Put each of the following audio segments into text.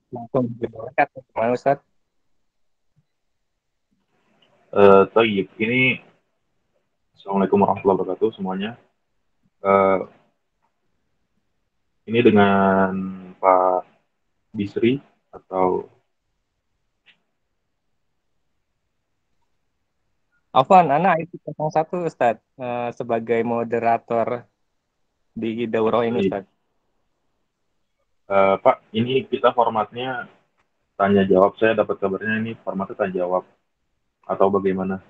Langsung berangkat kemana Ustaz? Tayyib, ini Assalamualaikum warahmatullahi wabarakatuh semuanya. Eh, ini dengan Pak Bisri atau Afwan, anak itu 01 Ustaz, sebagai moderator di Daurah ini Tayyib. Ustaz. Pak, ini kita formatnya tanya jawab. Saya dapat kabarnya ini formatnya tanya jawab atau bagaimana?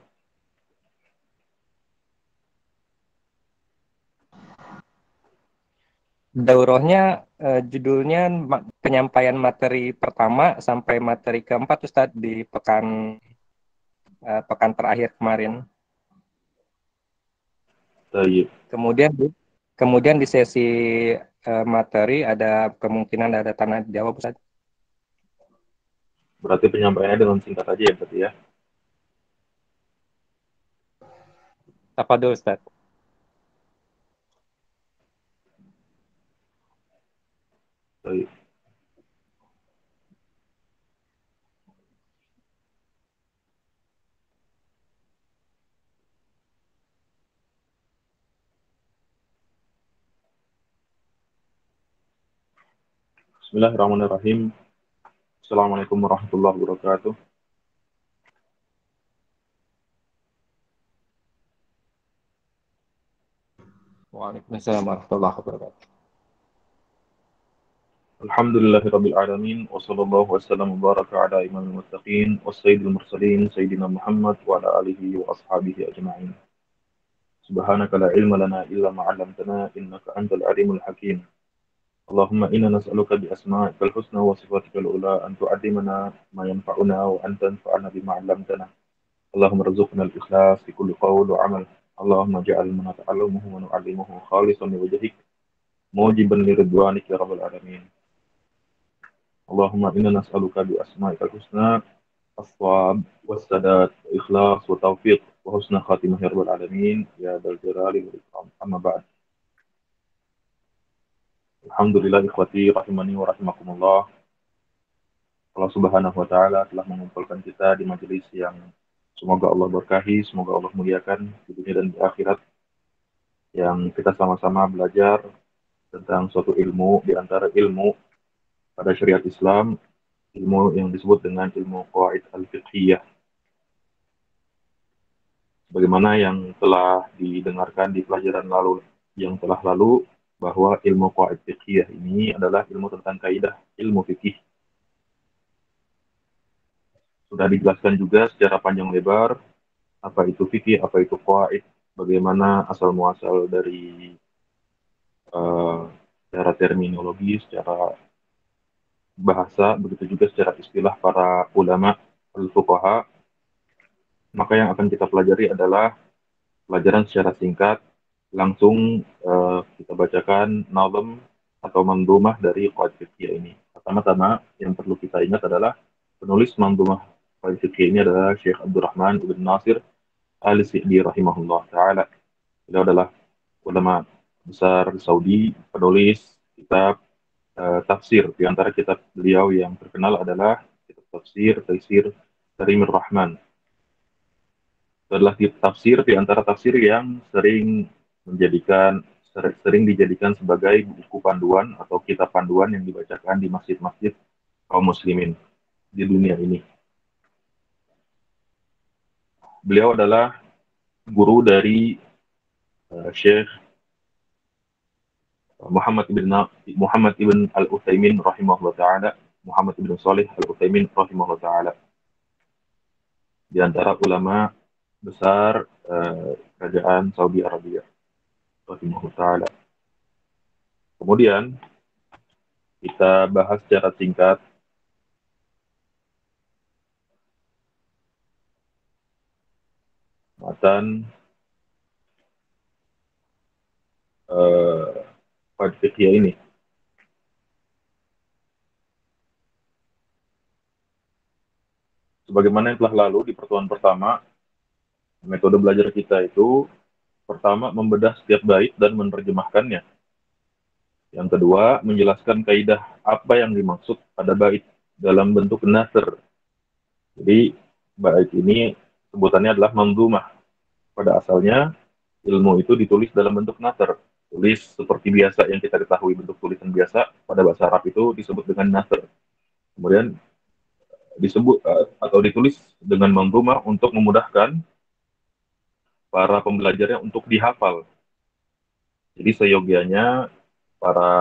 Daurahnya judulnya penyampaian materi pertama sampai materi keempat Ustaz di pekan terakhir kemarin. Tayyib. Kemudian kemudian di sesi materi ada kemungkinan ada tanya jawab Ustaz. Berarti penyampaiannya dengan singkat aja ya berarti ya. Apa dulu Ustaz? Tayyib. Bismillahirrahmanirrahim. Assalamualaikum warahmatullahi wabarakatuh. Waalaikumsalam warahmatullahi wabarakatuh. Alhamdulillahirabbil alamin wa sallallahu wasallam wa baraka ala imamil muttaqin wa sayyidil mursalin sayyidina Muhammad wa ala alihi wa ashabihi ajma'in. سبحانك لا علم لنا إلا ما علمتنا إنك أنت العليم الحكيم. اللهم إنا نسألك بأسمائك الحسنى وصفاتك العلى أن تعلمنا ما ينفعنا وأن تنفعنا بما علمتنا. اللهم ارزقنا الإخلاص في كل قول وعمل. اللهم اجعل ما نتعلمه ونعلمه خالصا لوجهك موجبا لرضوانك يا رب العالمين. اللهم إنا نسألك بأسمائك الحسنى الصواب والسداد وإخلاص وتوفيق وحسن خاتمة يا رب العالمين يا ذا الجلال والإكرام. أما بعد. Alhamdulillah ikhwati rahimani wa rahimakumullah. Allah Subhanahu wa taala telah mengumpulkan kita di majelis yang semoga Allah berkahi, semoga Allah muliakan di dunia dan di akhirat, yang kita sama-sama belajar tentang suatu ilmu di antara ilmu pada syariat Islam, ilmu yang disebut dengan ilmu qawaid al-fiqhiyah. Bagaimana yang telah didengarkan di pelajaran lalu yang telah lalu, bahwa ilmu qawaid fiqhiyah ini adalah ilmu tentang kaidah ilmu fikih. Sudah dijelaskan juga secara panjang lebar apa itu fikih, apa itu qawaid, bagaimana asal muasal dari uh, secara terminologi, secara bahasa, begitu juga secara istilah para ulama al-fuqaha. Maka yang akan kita pelajari adalah pelajaran secara singkat, langsung kita bacakan nazm atau mandumah dari qawaid fikih ini. Pertama-tama yang perlu kita ingat adalah penulis mandumah qawaid fikih ini adalah Syekh Abdurrahman Ibn Nasir Al-Sa'di rahimahullah taala. Beliau adalah ulama besar Saudi, penulis kitab tafsir. Di antara kitab beliau yang terkenal adalah kitab tafsir Taisir Karimur Rahman. Itu adalah tafsir di antara tafsir yang sering dijadikan sebagai buku panduan atau kitab panduan yang dibacakan di masjid-masjid kaum muslimin di dunia ini. Beliau adalah guru dari Syekh Muhammad ibn Al-Utsaimin rahimahullah taala, Muhammad ibn Salih Al-Utsaimin rahimahullah taala, di antara ulama besar kerajaan Saudi Arabia rahimahullah taala. Kemudian kita bahas secara singkat matan uh, fikih ini. Sebagaimana yang telah lalu di pertemuan pertama, metode belajar kita itu pertama membedah setiap bait dan menerjemahkannya. Yang kedua, menjelaskan kaidah apa yang dimaksud pada bait. dalam bentuk nasr. Jadi bait ini sebutannya adalah manzumah. Pada asalnya ilmu itu ditulis dalam bentuk nasr. Tulis seperti biasa yang kita ketahui bentuk tulisan biasa pada bahasa Arab itu disebut dengan nasr. Kemudian disebut atau ditulis dengan manzumah untuk memudahkan para pembelajarnya untuk dihafal. Jadi seyogianya para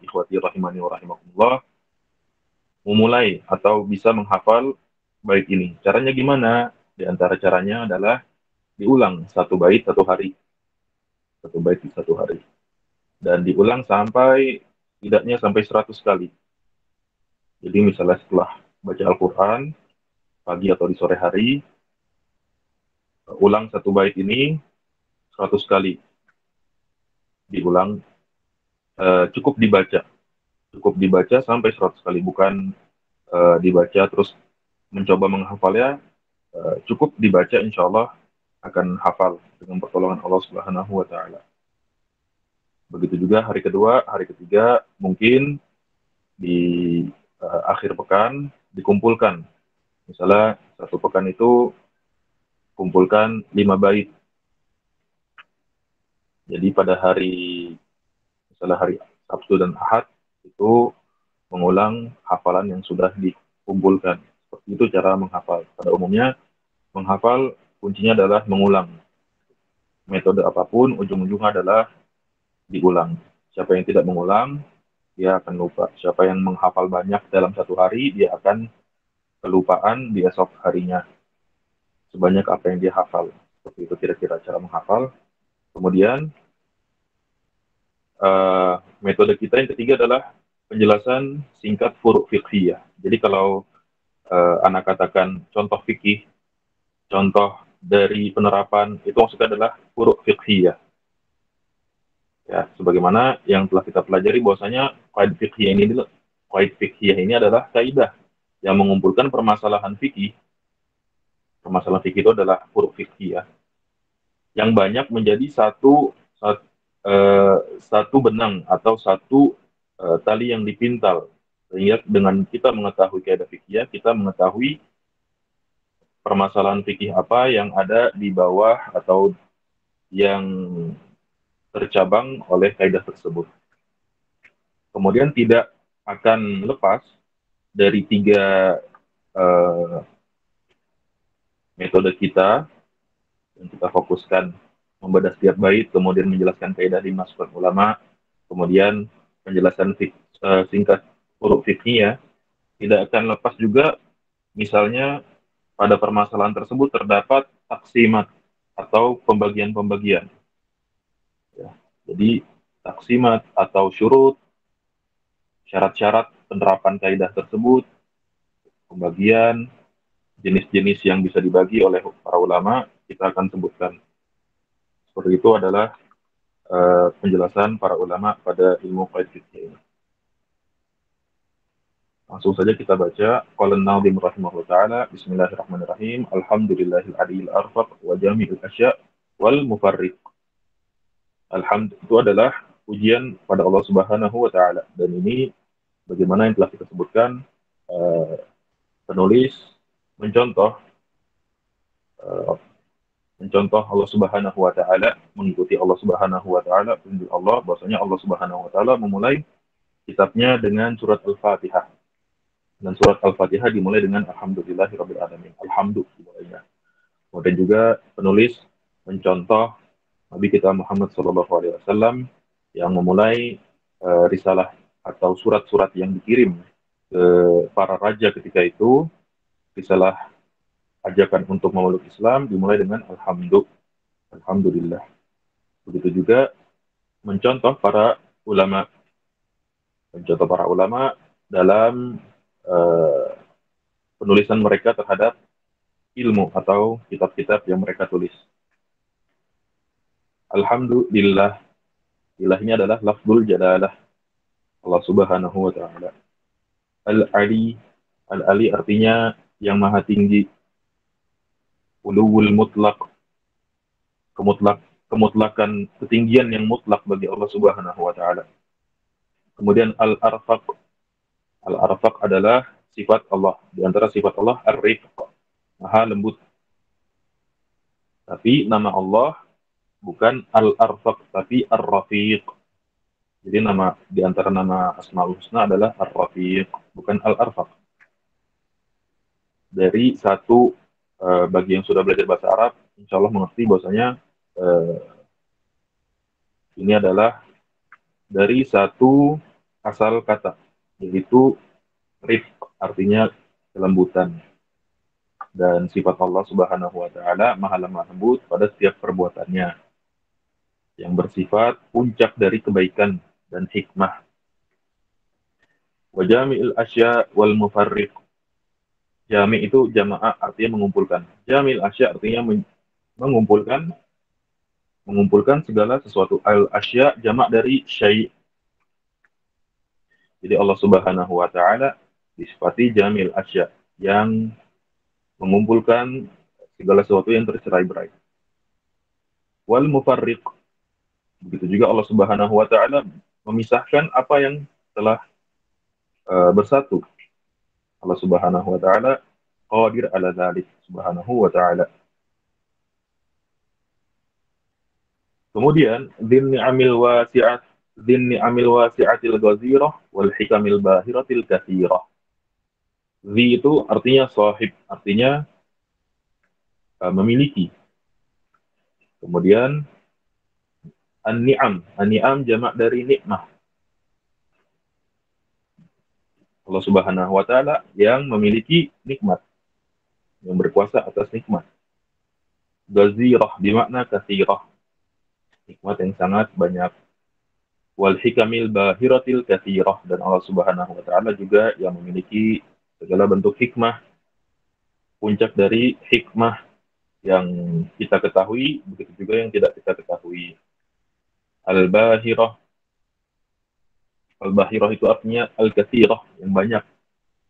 ikhwati rahimani wa rahimakumullah memulai atau bisa menghafal bait ini. Caranya gimana? Di antara caranya adalah diulang satu bait satu hari. Satu bait di satu hari. Dan diulang sampai tidaknya sampai 100 kali. Jadi misalnya setelah baca Al-Quran, pagi atau di sore hari, ulang satu bait ini 100 kali. Diulang, cukup dibaca sampai 100 kali, bukan dibaca terus mencoba menghafalnya. Cukup dibaca, insya Allah akan hafal dengan pertolongan Allah Subhanahu wa Ta'ala. Begitu juga hari kedua, hari ketiga, mungkin di akhir pekan dikumpulkan. Misalnya satu pekan itu kumpulkan 5 bait. Jadi pada misalnya hari Sabtu dan Ahad itu mengulang hafalan yang sudah dikumpulkan. Seperti itu cara menghafal. Pada umumnya menghafal kuncinya adalah mengulang. Metode apapun ujung-ujungnya adalah diulang. Siapa yang tidak mengulang, dia akan lupa. Siapa yang menghafal banyak dalam satu hari, dia akan kelupaan di esok harinya. Sebanyak apa yang dia hafal. Seperti itu kira-kira cara menghafal. Kemudian, metode kita yang ketiga adalah penjelasan singkat furu' fiqhiyah. Jadi kalau anak katakan contoh fikih, contoh dari penerapan, itu maksudnya adalah furu' fiqhiyah. Ya, sebagaimana yang telah kita pelajari bahwasanya qaid fiqhiyah ini adalah kaidah yang mengumpulkan permasalahan fikih. Permasalahan fikih itu adalah furu' fiqhiyah yang banyak menjadi satu benang atau satu tali yang dipintal, sehingga dengan kita mengetahui kaidah fikih, kita mengetahui permasalahan fikih apa yang ada di bawah atau yang tercabang oleh kaidah tersebut. Kemudian tidak akan lepas dari 3 metode kita yang kita fokuskan: membedah setiap bait, kemudian menjelaskan kaidah di masukan ulama, kemudian penjelasan singkat huruf fikih. Tidak akan lepas juga misalnya pada permasalahan tersebut terdapat taksimat atau pembagian-pembagian. Ya, jadi taksimat atau syurut, syarat-syarat penerapan kaidah tersebut, pembagian, jenis-jenis yang bisa dibagi oleh para ulama, kita akan sebutkan. Seperti itu adalah penjelasan para ulama pada ilmu qaid fikih ini. Langsung saja kita baca. Qala an-nadhim rahimahullah ta'ala, bismillahirrahmanirrahim, alhamdulillahil adil arfaq wa jami'il asya' wal mufarriq. Alhamd itu adalah pujian pada Allah Subhanahu wa Ta'ala, dan ini bagaimana yang telah kita sebutkan, penulis mencontoh Allah Subhanahu wa Ta'ala, mengikuti Allah Subhanahu wa Ta'ala, tunjuk Allah bahwasanya Allah Subhanahu wa Ta'ala memulai kitabnya dengan surat Al-Fatihah, dan surat Al-Fatihah dimulai dengan alhamdulillahirabbil alamin. Alhamdulillah. Kemudian juga penulis mencontoh Nabi kita Muhammad SAW yang memulai risalah atau surat-surat yang dikirim ke para raja ketika itu, risalah ajakan untuk memeluk Islam, dimulai dengan alhamdulillah. Begitu juga mencontoh para ulama dalam penulisan mereka terhadap ilmu atau kitab-kitab yang mereka tulis. Alhamdulillah, ilahnya adalah lafzul jalalah Allah Subhanahu wa Ta'ala. Al-Ali artinya yang maha tinggi. Uluwul mutlak, kemutlakan, ketinggian yang mutlak bagi Allah Subhanahu wa Ta'ala. Kemudian al-arfaq adalah sifat Allah. Di antara sifat Allah Ar-Rifq, maha lembut. Tapi nama Allah bukan Al-Arfaq, tapi Ar-Rafiq. Jadi nama di antara nama Asmaul Husna adalah Ar-Rafiq, bukan Al-Arfaq. Dari satu bagi yang sudah belajar bahasa Arab, insya Allah mengerti bahwasanya eh, ini adalah dari satu asal kata, yaitu rifq, artinya kelembutan. Dan sifat Allah Subhanahu wa taala maha lemah lembut pada setiap perbuatannya, yang bersifat puncak dari kebaikan dan hikmah. Wa jami'il asya wal mufarriq. Jami itu jamaah, artinya mengumpulkan. Jamil asya artinya mengumpulkan, mengumpulkan segala sesuatu. Al asya jamak dari syai'. Jadi Allah Subhanahu wa taala disifati jamil asya, yang mengumpulkan segala sesuatu yang tercerai-berai. Wal mufarriq, begitu juga Allah Subhanahu wa taala memisahkan apa yang telah bersatu. Allah Subhanahu wa taala qadir ala dzalik subhanahu wa taala. Kemudian dzin ni'amil wasi'atil ghazirah wal hikamil bahiratil katsirah. Zi itu artinya sahib, artinya memiliki. Kemudian an-ni'am jamak dari nikmah. Allah Subhanahu wa taala yang memiliki nikmat, yang berkuasa atas nikmat. Ghazirah bermakna katsirah, nikmat yang sangat banyak. Wal hikamil bahiratil katsirah, dan Allah Subhanahu wa taala juga yang memiliki segala bentuk hikmah, puncak dari hikmah yang kita ketahui, begitu juga yang tidak kita ketahui. Al-bahirah, al-bahirah itu artinya al-katsirah, yang banyak.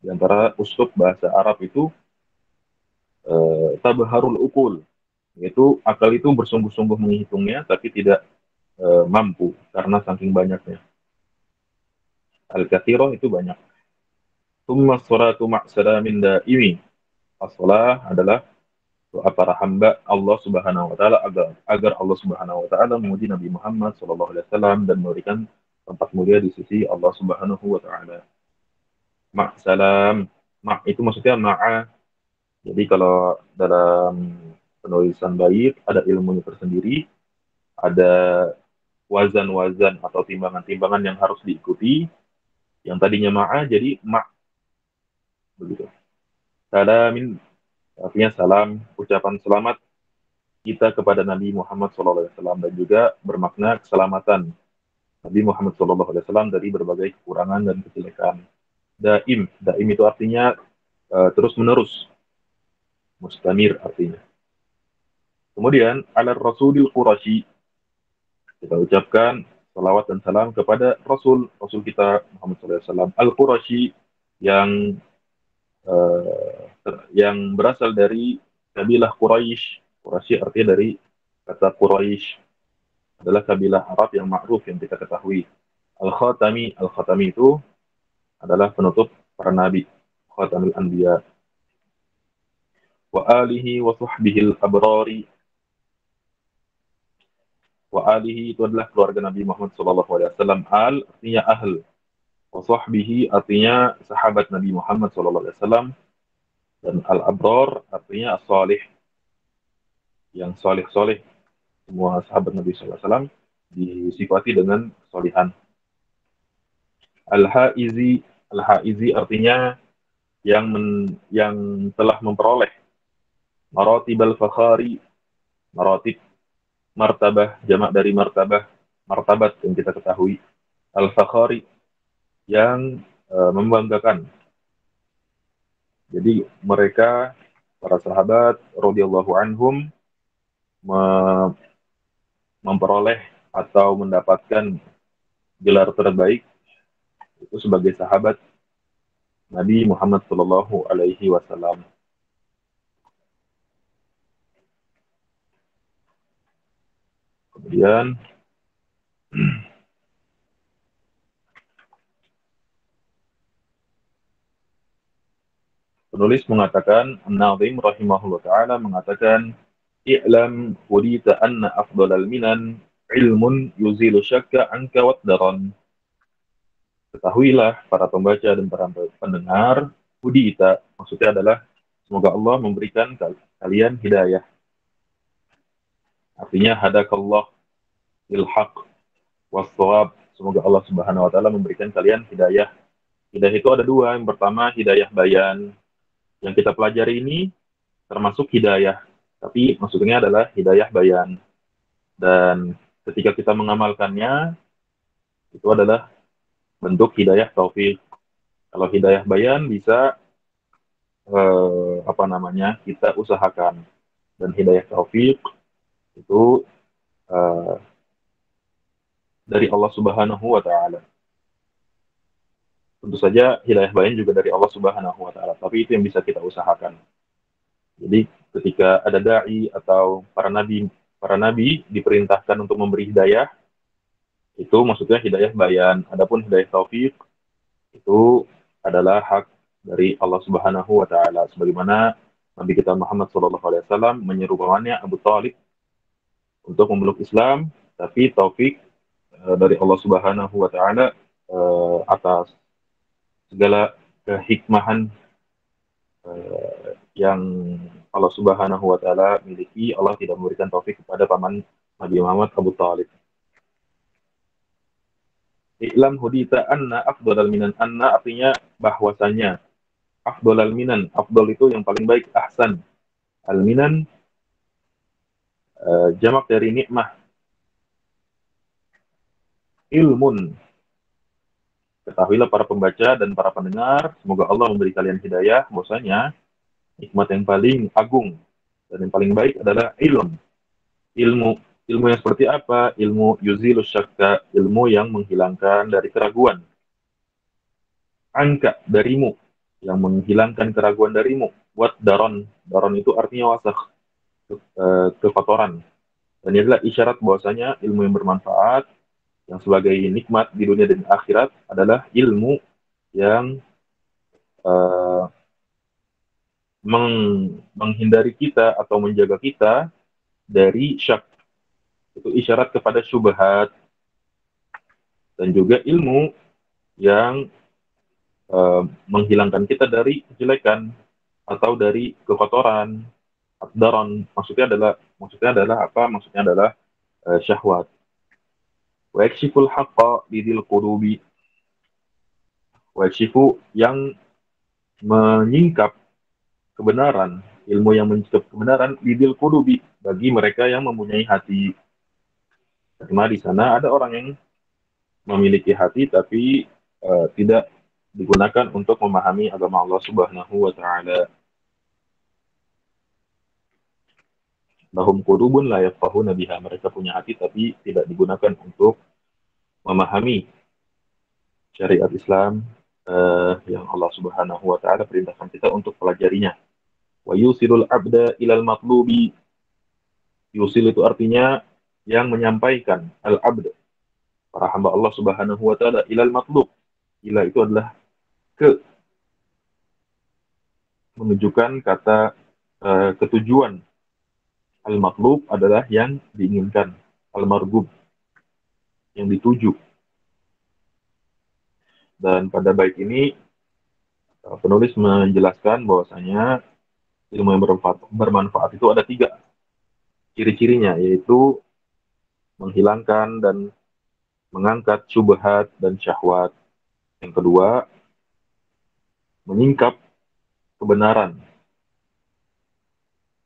Di antara uslub bahasa Arab itu tabharul ukul, yaitu akal itu bersungguh-sungguh menghitungnya tapi tidak mampu karena saking banyaknya. Al-katsirah itu banyak. Tsumma sholatu ma'salamin daimi. As-shalah adalah doa para hamba Allah Subhanahu wa taala agar Allah Subhanahu wa taala memuji Nabi Muhammad sallallahu alaihi wasallam dan memberikan tempat mulia di sisi Allah Subhanahu wa taala. Ma'salam, itu maksudnya ma'a. Jadi kalau dalam penulisan bait ada ilmunya tersendiri, ada wazan-wazan atau timbangan-timbangan yang harus diikuti. Yang tadinya ma'a jadi begitu. Salamin artinya salam, ucapan selamat kita kepada Nabi Muhammad SAW, dan juga bermakna keselamatan Nabi Muhammad SAW dari berbagai kekurangan dan kejelekan. Daim itu artinya terus menerus, mustamir artinya. Kemudian ala Rasulil Quraisy, kita ucapkan salawat dan salam kepada Rasul kita Muhammad SAW Al Quraisy, yang yang berasal dari kabilah Quraisy. Quraisy artinya dari kata Quraisy, adalah kabilah Arab yang ma'ruf yang kita ketahui. Al-Khatami itu adalah penutup para nabi, Khatamul Anbiya. Wa alihi wa sahbihi al-abrari. Wa alihi itu adalah keluarga Nabi Muhammad SAW. Al artinya ahl. Wa sahbihi artinya sahabat Nabi Muhammad SAW. Dan al-abrar artinya as-salih, yang salih-salih. Semua sahabat Nabi SAW disifati dengan kesalihan. Al-Haizi, Al-Haizi artinya yang telah memperoleh maratib al-fakhari, maratib martabah, jamak dari martabah, martabat yang kita ketahui. Al-fakhari, yang membanggakan. Jadi mereka, para sahabat radhiyallahu anhum, memperoleh atau mendapatkan gelar terbaik itu sebagai sahabat Nabi Muhammad Shallallahu Alaihi Wasallam. Kemudian Penulis mengatakan, An-Nazim rahimahullah ta'ala mengatakan, I'lam hudita anna afdalal minan ilmun yuzilu syakka anka waddaran. Ketahuilah para pembaca dan para pendengar, hudita maksudnya adalah semoga Allah memberikan kalian hidayah. Artinya hadakallah ilhaq wasawab. Semoga Allah Subhanahu wa taala memberikan kalian hidayah. Hidayah itu ada dua. Yang pertama hidayah bayan. Yang kita pelajari ini termasuk hidayah, tapi maksudnya adalah hidayah bayan. Dan ketika kita mengamalkannya itu adalah bentuk hidayah taufik. Kalau hidayah bayan bisa apa namanya kita usahakan, dan hidayah taufik itu eh, dari Allah Subhanahu wa taala. Tentu saja hidayah bayan juga dari Allah Subhanahu wa taala, tapi itu yang bisa kita usahakan. Jadi ketika ada dai atau para nabi diperintahkan untuk memberi hidayah, itu maksudnya hidayah bayan. Adapun hidayah taufik itu adalah hak dari Allah Subhanahu wa taala, sebagaimana Nabi kita Muhammad SAW menyeru pamannya Abu Thalib untuk memeluk Islam, tapi taufik dari Allah Subhanahu wa taala atas segala kehikmahan yang Allah Subhanahu wa taala miliki, Allah tidak memberikan taufik kepada paman Nabi Muhammad Abu Thalib. I'lam hudita anna afdalal minan, anna artinya bahwasanya, afdalal minan, afdal itu yang paling baik, ahsan. Al minan jamak dari nikmah. Ilmun, ketahuilah para pembaca dan para pendengar, semoga Allah memberi kalian hidayah, bahwasanya nikmat yang paling agung dan yang paling baik adalah ilmu. Ilmu yang seperti apa? Ilmu yuzilus syakka, ilmu yang menghilangkan dari keraguan. Angka, darimu, yang menghilangkan keraguan darimu. Wat daron, daron itu artinya wasakh, kekotoran. Dan ini adalah isyarat bahwasanya ilmu yang bermanfaat, yang sebagai nikmat di dunia dan akhirat, adalah ilmu yang uh, menghindari kita atau menjaga kita dari syak. Itu isyarat kepada syubhat. Dan juga ilmu yang menghilangkan kita dari kejelekan atau dari kekotoran. Daron maksudnya adalah apa? Maksudnya adalah syahwat. Wa yakshiful haqqa lidil qulubi. Wa yakshifu, yang menyingkap kebenaran, ilmu yang menyingkap kebenaran, lidil qulubi, bagi mereka yang mempunyai hati. Karena di sana ada orang yang memiliki hati tapi tidak digunakan untuk memahami agama Allah Subhanahu wa taala. Lahum qulubun la yafqahuna biha, mereka punya hati tapi tidak digunakan untuk memahami syariat Islam yang Allah Subhanahu wa taala perintahkan kita untuk pelajarinya. Wa yusilul abda ilal matlubi. Yusil itu artinya yang menyampaikan, al abd, para hamba Allah Subhanahu wa taala, ilal matlub. Ila itu adalah ke, menunjukkan kata ketujuan. Al matlub adalah yang diinginkan, al margub yang dituju. Dan pada bait ini penulis menjelaskan bahwasanya ilmu yang bermanfaat itu ada 3 ciri-cirinya, yaitu menghilangkan dan mengangkat syubhat dan syahwat. Yang kedua, menyingkap kebenaran.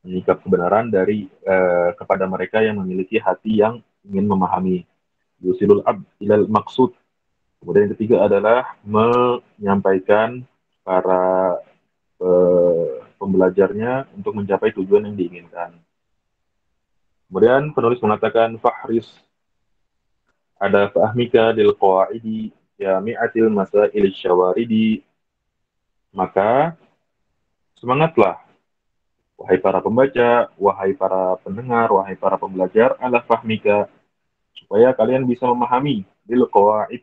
Menyingkap kebenaran dari kepada mereka yang memiliki hati yang ingin memahami. Yusilul abd ilal maksud. Kemudian yang ketiga adalah menyampaikan para pembelajarnya untuk mencapai tujuan yang diinginkan. Kemudian penulis mengatakan fahris, ada fahmika lil qawaidi jami'atil masail syawaridi, maka semangatlah wahai para pembaca, wahai para pendengar, wahai para pembelajar, ala fahmika, supaya kalian bisa memahami lil qawaid,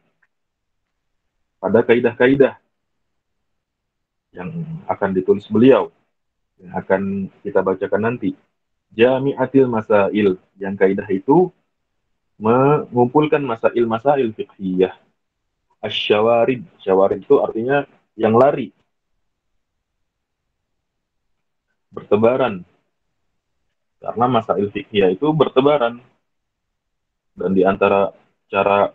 pada kaidah-kaidah yang akan ditulis beliau, yang akan kita bacakan nanti. Jami'atil Masail, yang kaidah itu mengumpulkan masail-masail fiqhiyah. Asy-syawarid, syawarid itu artinya yang lari, bertebaran. Karena masail fiqhiyah itu bertebaran. Dan di antara cara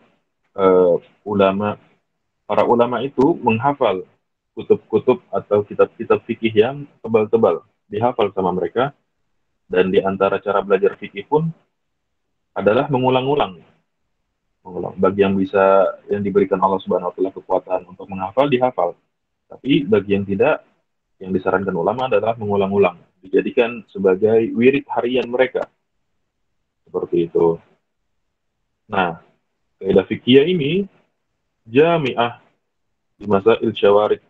eh, ulama, para ulama itu menghafal kutub-kutub atau kitab-kitab fikih yang tebal-tebal. Dihafal sama mereka. Dan di antara cara belajar fikih pun adalah mengulang-ulang. Bagi yang bisa, yang diberikan Allah Subhanahu wa taala kekuatan untuk menghafal, dihafal. Tapi bagi yang tidak, yang disarankan ulama adalah mengulang-ulang, dijadikan sebagai wirid harian mereka, seperti itu. Nah, kaidah fikih ini jami'ah di masa syawarid,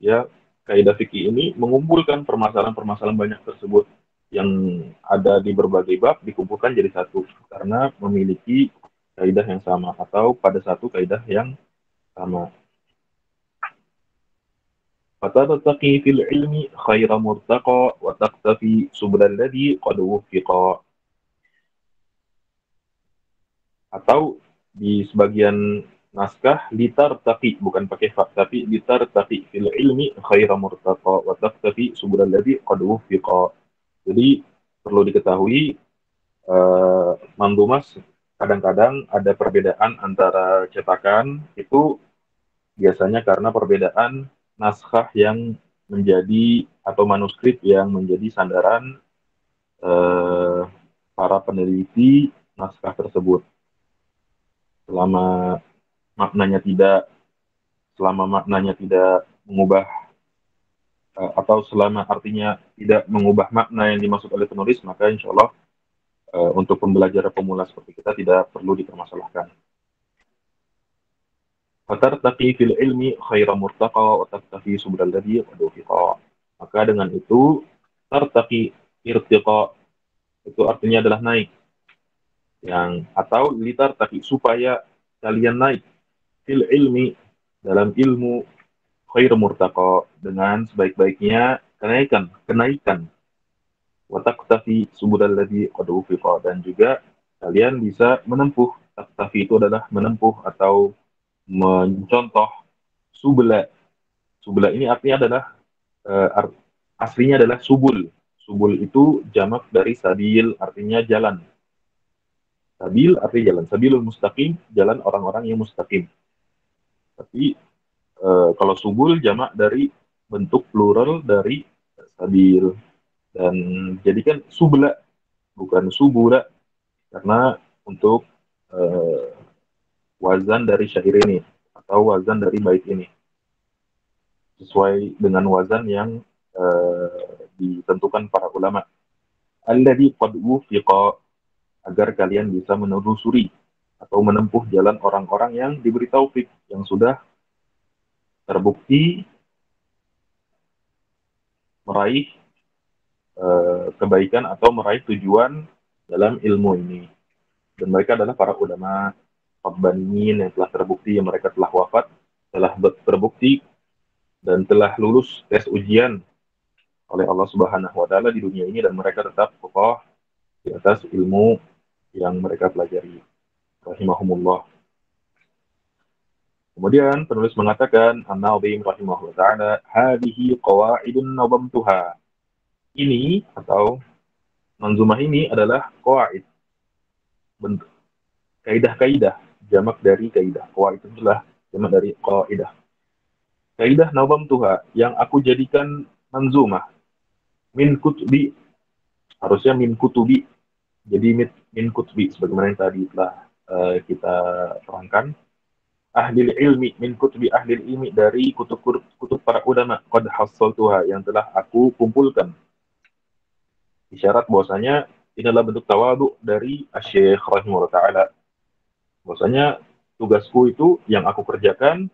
ya. Kaidah fikih ini mengumpulkan permasalahan-permasalahan banyak tersebut yang ada di berbagai bab, dikumpulkan jadi satu karena memiliki kaidah yang sama atau pada satu kaidah yang sama. فترتقي في العلم خير مرتقى وتقتفي سبل الذي قد وفق. Atau di sebagian naskah litar taki, bukan pakai fa, tapi litar taki fil ilmi khaira murtaqa wa taqtafi subul ladzi qad wufiqa. Jadi perlu diketahui mandumas kadang-kadang ada perbedaan antara cetakan itu biasanya karena perbedaan naskah yang menjadi atau manuskrip yang menjadi sandaran eh, para peneliti naskah tersebut. Selama maknanya tidak selama maknanya tidak mengubah atau selama artinya tidak mengubah makna yang dimaksud oleh penulis, maka insya Allah untuk pembelajaran pemula seperti kita tidak perlu dipermasalahkan. Fatartaqi fil ilmi khaira murtaqa wa taktafi subul ladzi qad wufiqa. Maka dengan itu tartaqi, irtiqa itu artinya adalah naik, yang atau litar tapi supaya kalian naik fil ilmi dalam ilmu khair murtaqa dengan sebaik-baiknya kenaikan wa taktafi subul ladzi qad wufiqa, dan juga kalian bisa menempuh. Taktafi itu adalah menempuh atau mencontoh. Subla, subla ini artinya adalah uh, aslinya adalah subul. Subul itu jamak dari sabil, artinya jalan. Sabil artinya jalan. Sabilul mustaqim, jalan orang-orang yang mustaqim. Tapi kalau subul jamak dari bentuk plural dari sabil. Dan jadikan subla, bukan subula, karena untuk uh, wazan dari syair ini atau wazan dari bait ini sesuai dengan wazan yang ditentukan para ulama. Alladzi qad wufiqa, agar kalian bisa menelusuri atau menempuh jalan orang-orang yang diberi taufik, yang sudah terbukti meraih kebaikan atau meraih tujuan dalam ilmu ini. Dan mereka adalah para ulama Rabbaniyin yang telah terbukti, yang mereka telah wafat, telah terbukti dan telah lulus tes ujian oleh Allah Subhanahu wa taala di dunia ini, dan mereka tetap kokoh di atas ilmu yang mereka pelajari. Rahimahumullah. Kemudian penulis mengatakan, An-Nadhim rahimahullah ta'ala, hadihi qawaidun nadamtuha. Ini atau manzumah ini adalah qawaid, bentuk kaidah-kaidah, jamak dari kaidah. Qawaid itu adalah jamak dari qaidah. Kaidah nadamtuha yang aku jadikan manzumah min kutubi, harusnya min kutubi. Jadi min kutubi sebagaimana yang tadi telah kita terangkan. Ahli ilmi, min kutubi ahli ilmi, dari kutub para ulama, qad hassaltuha, yang telah aku kumpulkan. Isyarat bahwasanya ini adalah bentuk tawadu dari Asy-Syaikh rahimahullah taala. Bahwasanya tugasku itu yang aku kerjakan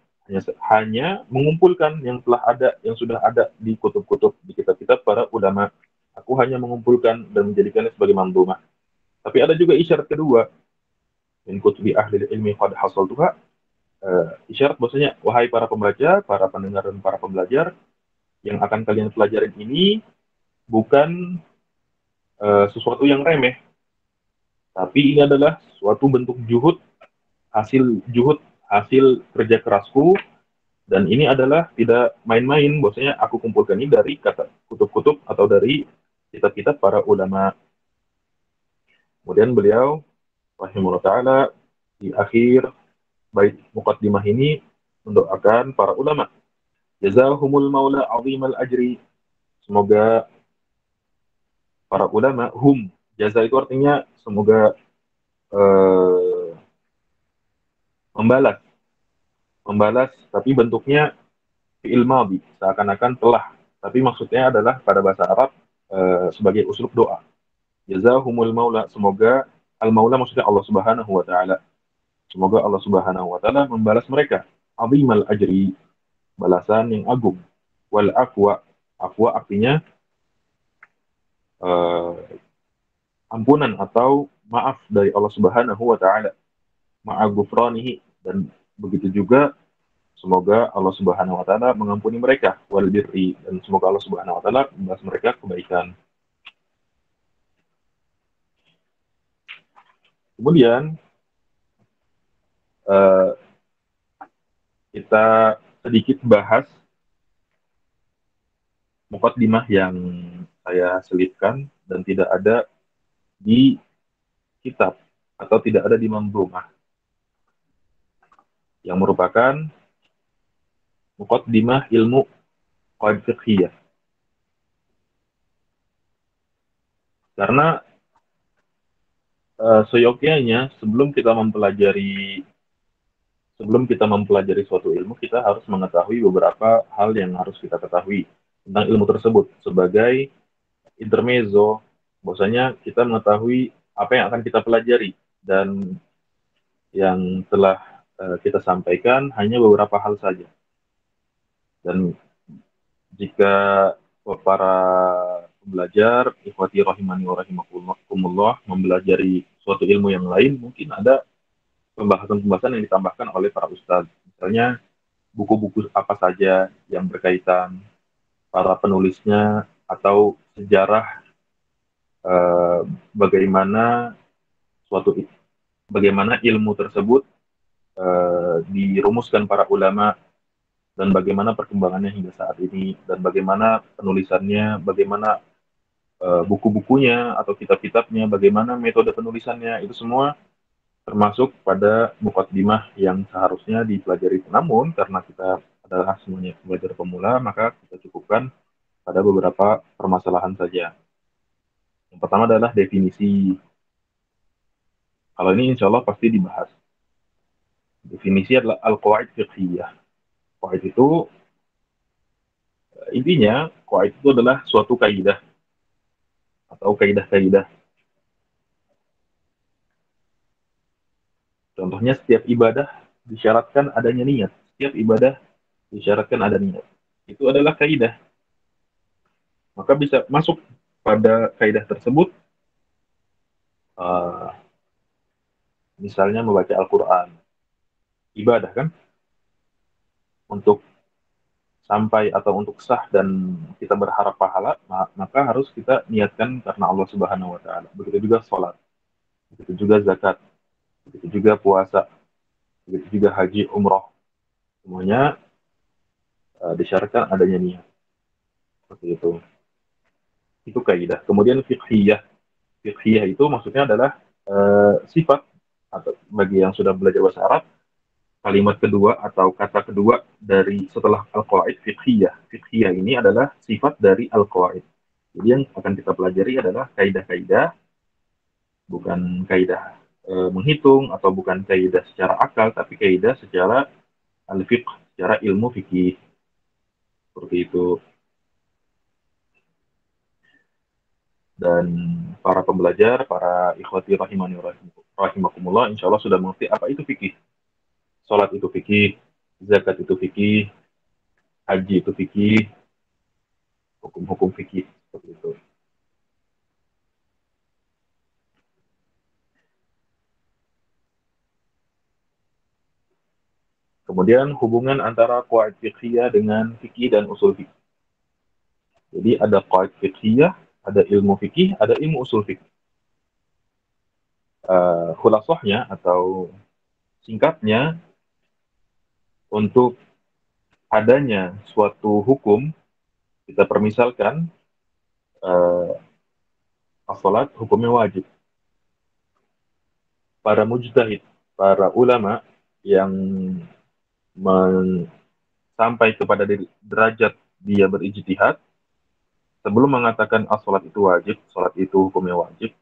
hanya mengumpulkan yang telah ada, yang sudah ada di kutub-kutub, di kitab-kitab para ulama. Aku hanya mengumpulkan dan menjadikannya sebagai mandumah. Tapi ada juga isyarat kedua, min kutubi ahli ilmi qad hassaltuha, isyarat bahwasanya wahai para pembaca, para pendengar dan para pembelajar, yang akan kalian pelajarin ini bukan sesuatu yang remeh, tapi ini adalah suatu bentuk juhud, hasil kerja kerasku, dan ini adalah tidak main-main. Bahwasanya aku kumpulkan ini dari kata kutub-kutub atau dari kitab-kitab para ulama. Kemudian beliau rahimahullah taala di akhir bait muqaddimah ini mendoakan para ulama. Jazahumul maula azimal ajri. Semoga para ulama jaza itu artinya semoga eh, membalas, tapi bentuknya fi'il madhi, seakan-akan telah, tapi maksudnya adalah pada bahasa Arab sebagai uslub doa. Jazahumul maula, semoga al maula maksudnya Allah Subhanahu wa taala. Semoga Allah Subhanahu wa taala membalas mereka azimal ajri, balasan yang agung. Wal afwa, afwa artinya eh, ampunan atau maaf dari Allah Subhanahu wa taala. Ma'a ghufranihi, dan begitu juga semoga Allah Subhanahu wa taala mengampuni mereka, wal birri, dan semoga Allah Subhanahu wa taala membalas mereka kebaikan. Kemudian eh, kita sedikit bahas muqaddimah yang saya selipkan dan tidak ada di kitab atau tidak ada di manzumah, yang merupakan muqaddimah ilmu qaid fiqhiyah. Karena seyogyanya sebelum kita mempelajari suatu ilmu, kita harus mengetahui beberapa hal yang harus kita ketahui tentang ilmu tersebut sebagai intermezzo. Bahwasanya kita mengetahui apa yang akan kita pelajari, dan yang telah kita sampaikan hanya beberapa hal saja. Dan jika para pembelajar, ikhwati rahimani wa rahimakumullah, mempelajari suatu ilmu yang lain, mungkin ada pembahasan-pembahasan yang ditambahkan oleh para ustadz. Misalnya buku-buku apa saja yang berkaitan, para penulisnya, atau sejarah eh, bagaimana suatu bagaimana ilmu tersebut dirumuskan para ulama, dan bagaimana perkembangannya hingga saat ini, dan bagaimana penulisannya, bagaimana buku-bukunya atau kitab-kitabnya, bagaimana metode penulisannya, itu semua termasuk pada mukaddimah yang seharusnya dipelajari. Namun karena kita adalah semuanya pelajar pemula, maka kita cukupkan pada beberapa permasalahan saja. Yang pertama adalah definisi. Kalau ini insya Allah pasti dibahas. Definisi adalah al-qawaid fiqhiyah. Qawaid itu intinya, qawaid itu adalah suatu kaidah atau kaidah-kaidah. Contohnya setiap ibadah disyaratkan adanya niat. Setiap ibadah disyaratkan ada niat. Itu adalah kaidah. Maka bisa masuk pada kaidah tersebut, uh, misalnya membaca Al-Quran. Ibadah kan, untuk sampai atau untuk sah dan kita berharap pahala, maka harus kita niatkan karena Allah Subhanahu wa taala. Begitu juga sholat, begitu juga zakat, begitu juga puasa, begitu juga haji, umroh. Semuanya disyaratkan adanya niat. Seperti itu. Itu kaidah. Kemudian fiqhiyah. Fiqhiyah itu maksudnya adalah sifat, atau bagi yang sudah belajar bahasa Arab, kalimat kedua atau kata kedua dari setelah al-qawaid fiqhiyah. Fiqhiyah ini adalah sifat dari al-qawaid. Jadi yang akan kita pelajari adalah kaidah-kaidah, bukan kaidah menghitung, atau bukan kaidah secara akal, tapi kaidah secara al-fiqh, secara ilmu fikih. Seperti itu. Dan para pembelajar, para ikhwati rahimani rahimakumullah, insya Allah sudah mengerti apa itu fikih. Sholat itu fikih, zakat itu fikih, haji itu fikih, hukum-hukum fikih, seperti itu. Kemudian hubungan antara qawaid fiqhiyah dengan fikih dan usul fikih. Jadi ada qaid fiqhiyah, ada ilmu fikih, ada ilmu usul fikih. Khulasohnya atau singkatnya, untuk adanya suatu hukum, kita permisalkan uh, as-salat hukumnya wajib. Para mujtahid, para ulama yang sampai kepada derajat dia berijtihad, sebelum mengatakan as-salat itu wajib, salat itu hukumnya wajib,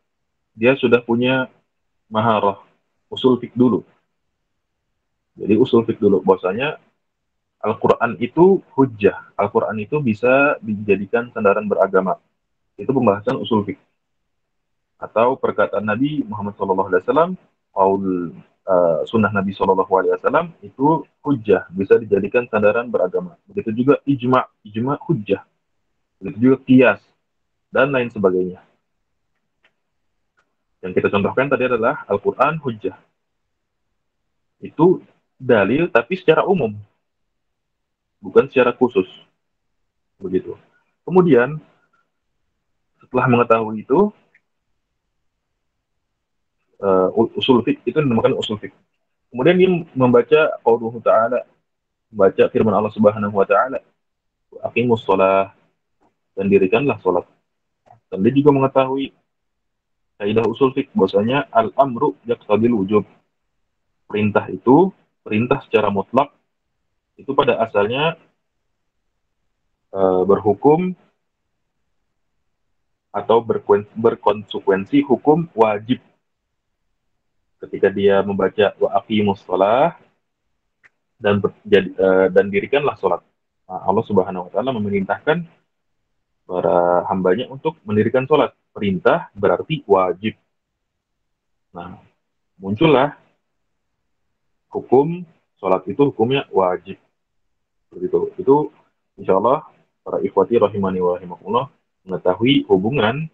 dia sudah punya maharah usul fik dulu. Jadi usul fik dulu, bahwasanya Al-Quran itu hujjah. Al-Quran itu bisa dijadikan sandaran beragama. Itu pembahasan usul fik. Atau perkataan Nabi Muhammad SAW, qaul sunnah Nabi SAW itu hujjah, bisa dijadikan sandaran beragama. Begitu juga ijma, ijma hujjah. Begitu juga qiyas, dan lain sebagainya. Yang kita contohkan tadi adalah Al-Quran hujjah. Itu dalil tapi secara umum, bukan secara khusus. Begitu. Kemudian, setelah mengetahui itu, usul fik itu dinamakan usul fik. Kemudian dia membaca qauluhu ta'ala, membaca firman Allah Subhanahu wa taala, aqimus shalah, dan dirikanlah salat. Dan dia juga mengetahui kaidah usul fik bahwasanya al-amru yaqtadil wujub. Perintah itu, perintah secara mutlak itu pada asalnya berhukum atau berkonsekuensi hukum wajib. Ketika dia membaca wa aqimus shalah dan dirikanlah salat. Nah, Allah Subhanahu wa taala memerintahkan para hambanya untuk mendirikan sholat. Perintah berarti wajib. Nah, muncullah hukum sholat itu hukumnya wajib. Begitu. Itu insya Allah para ikhwati rahimani wa rahimakumullah mengetahui hubungan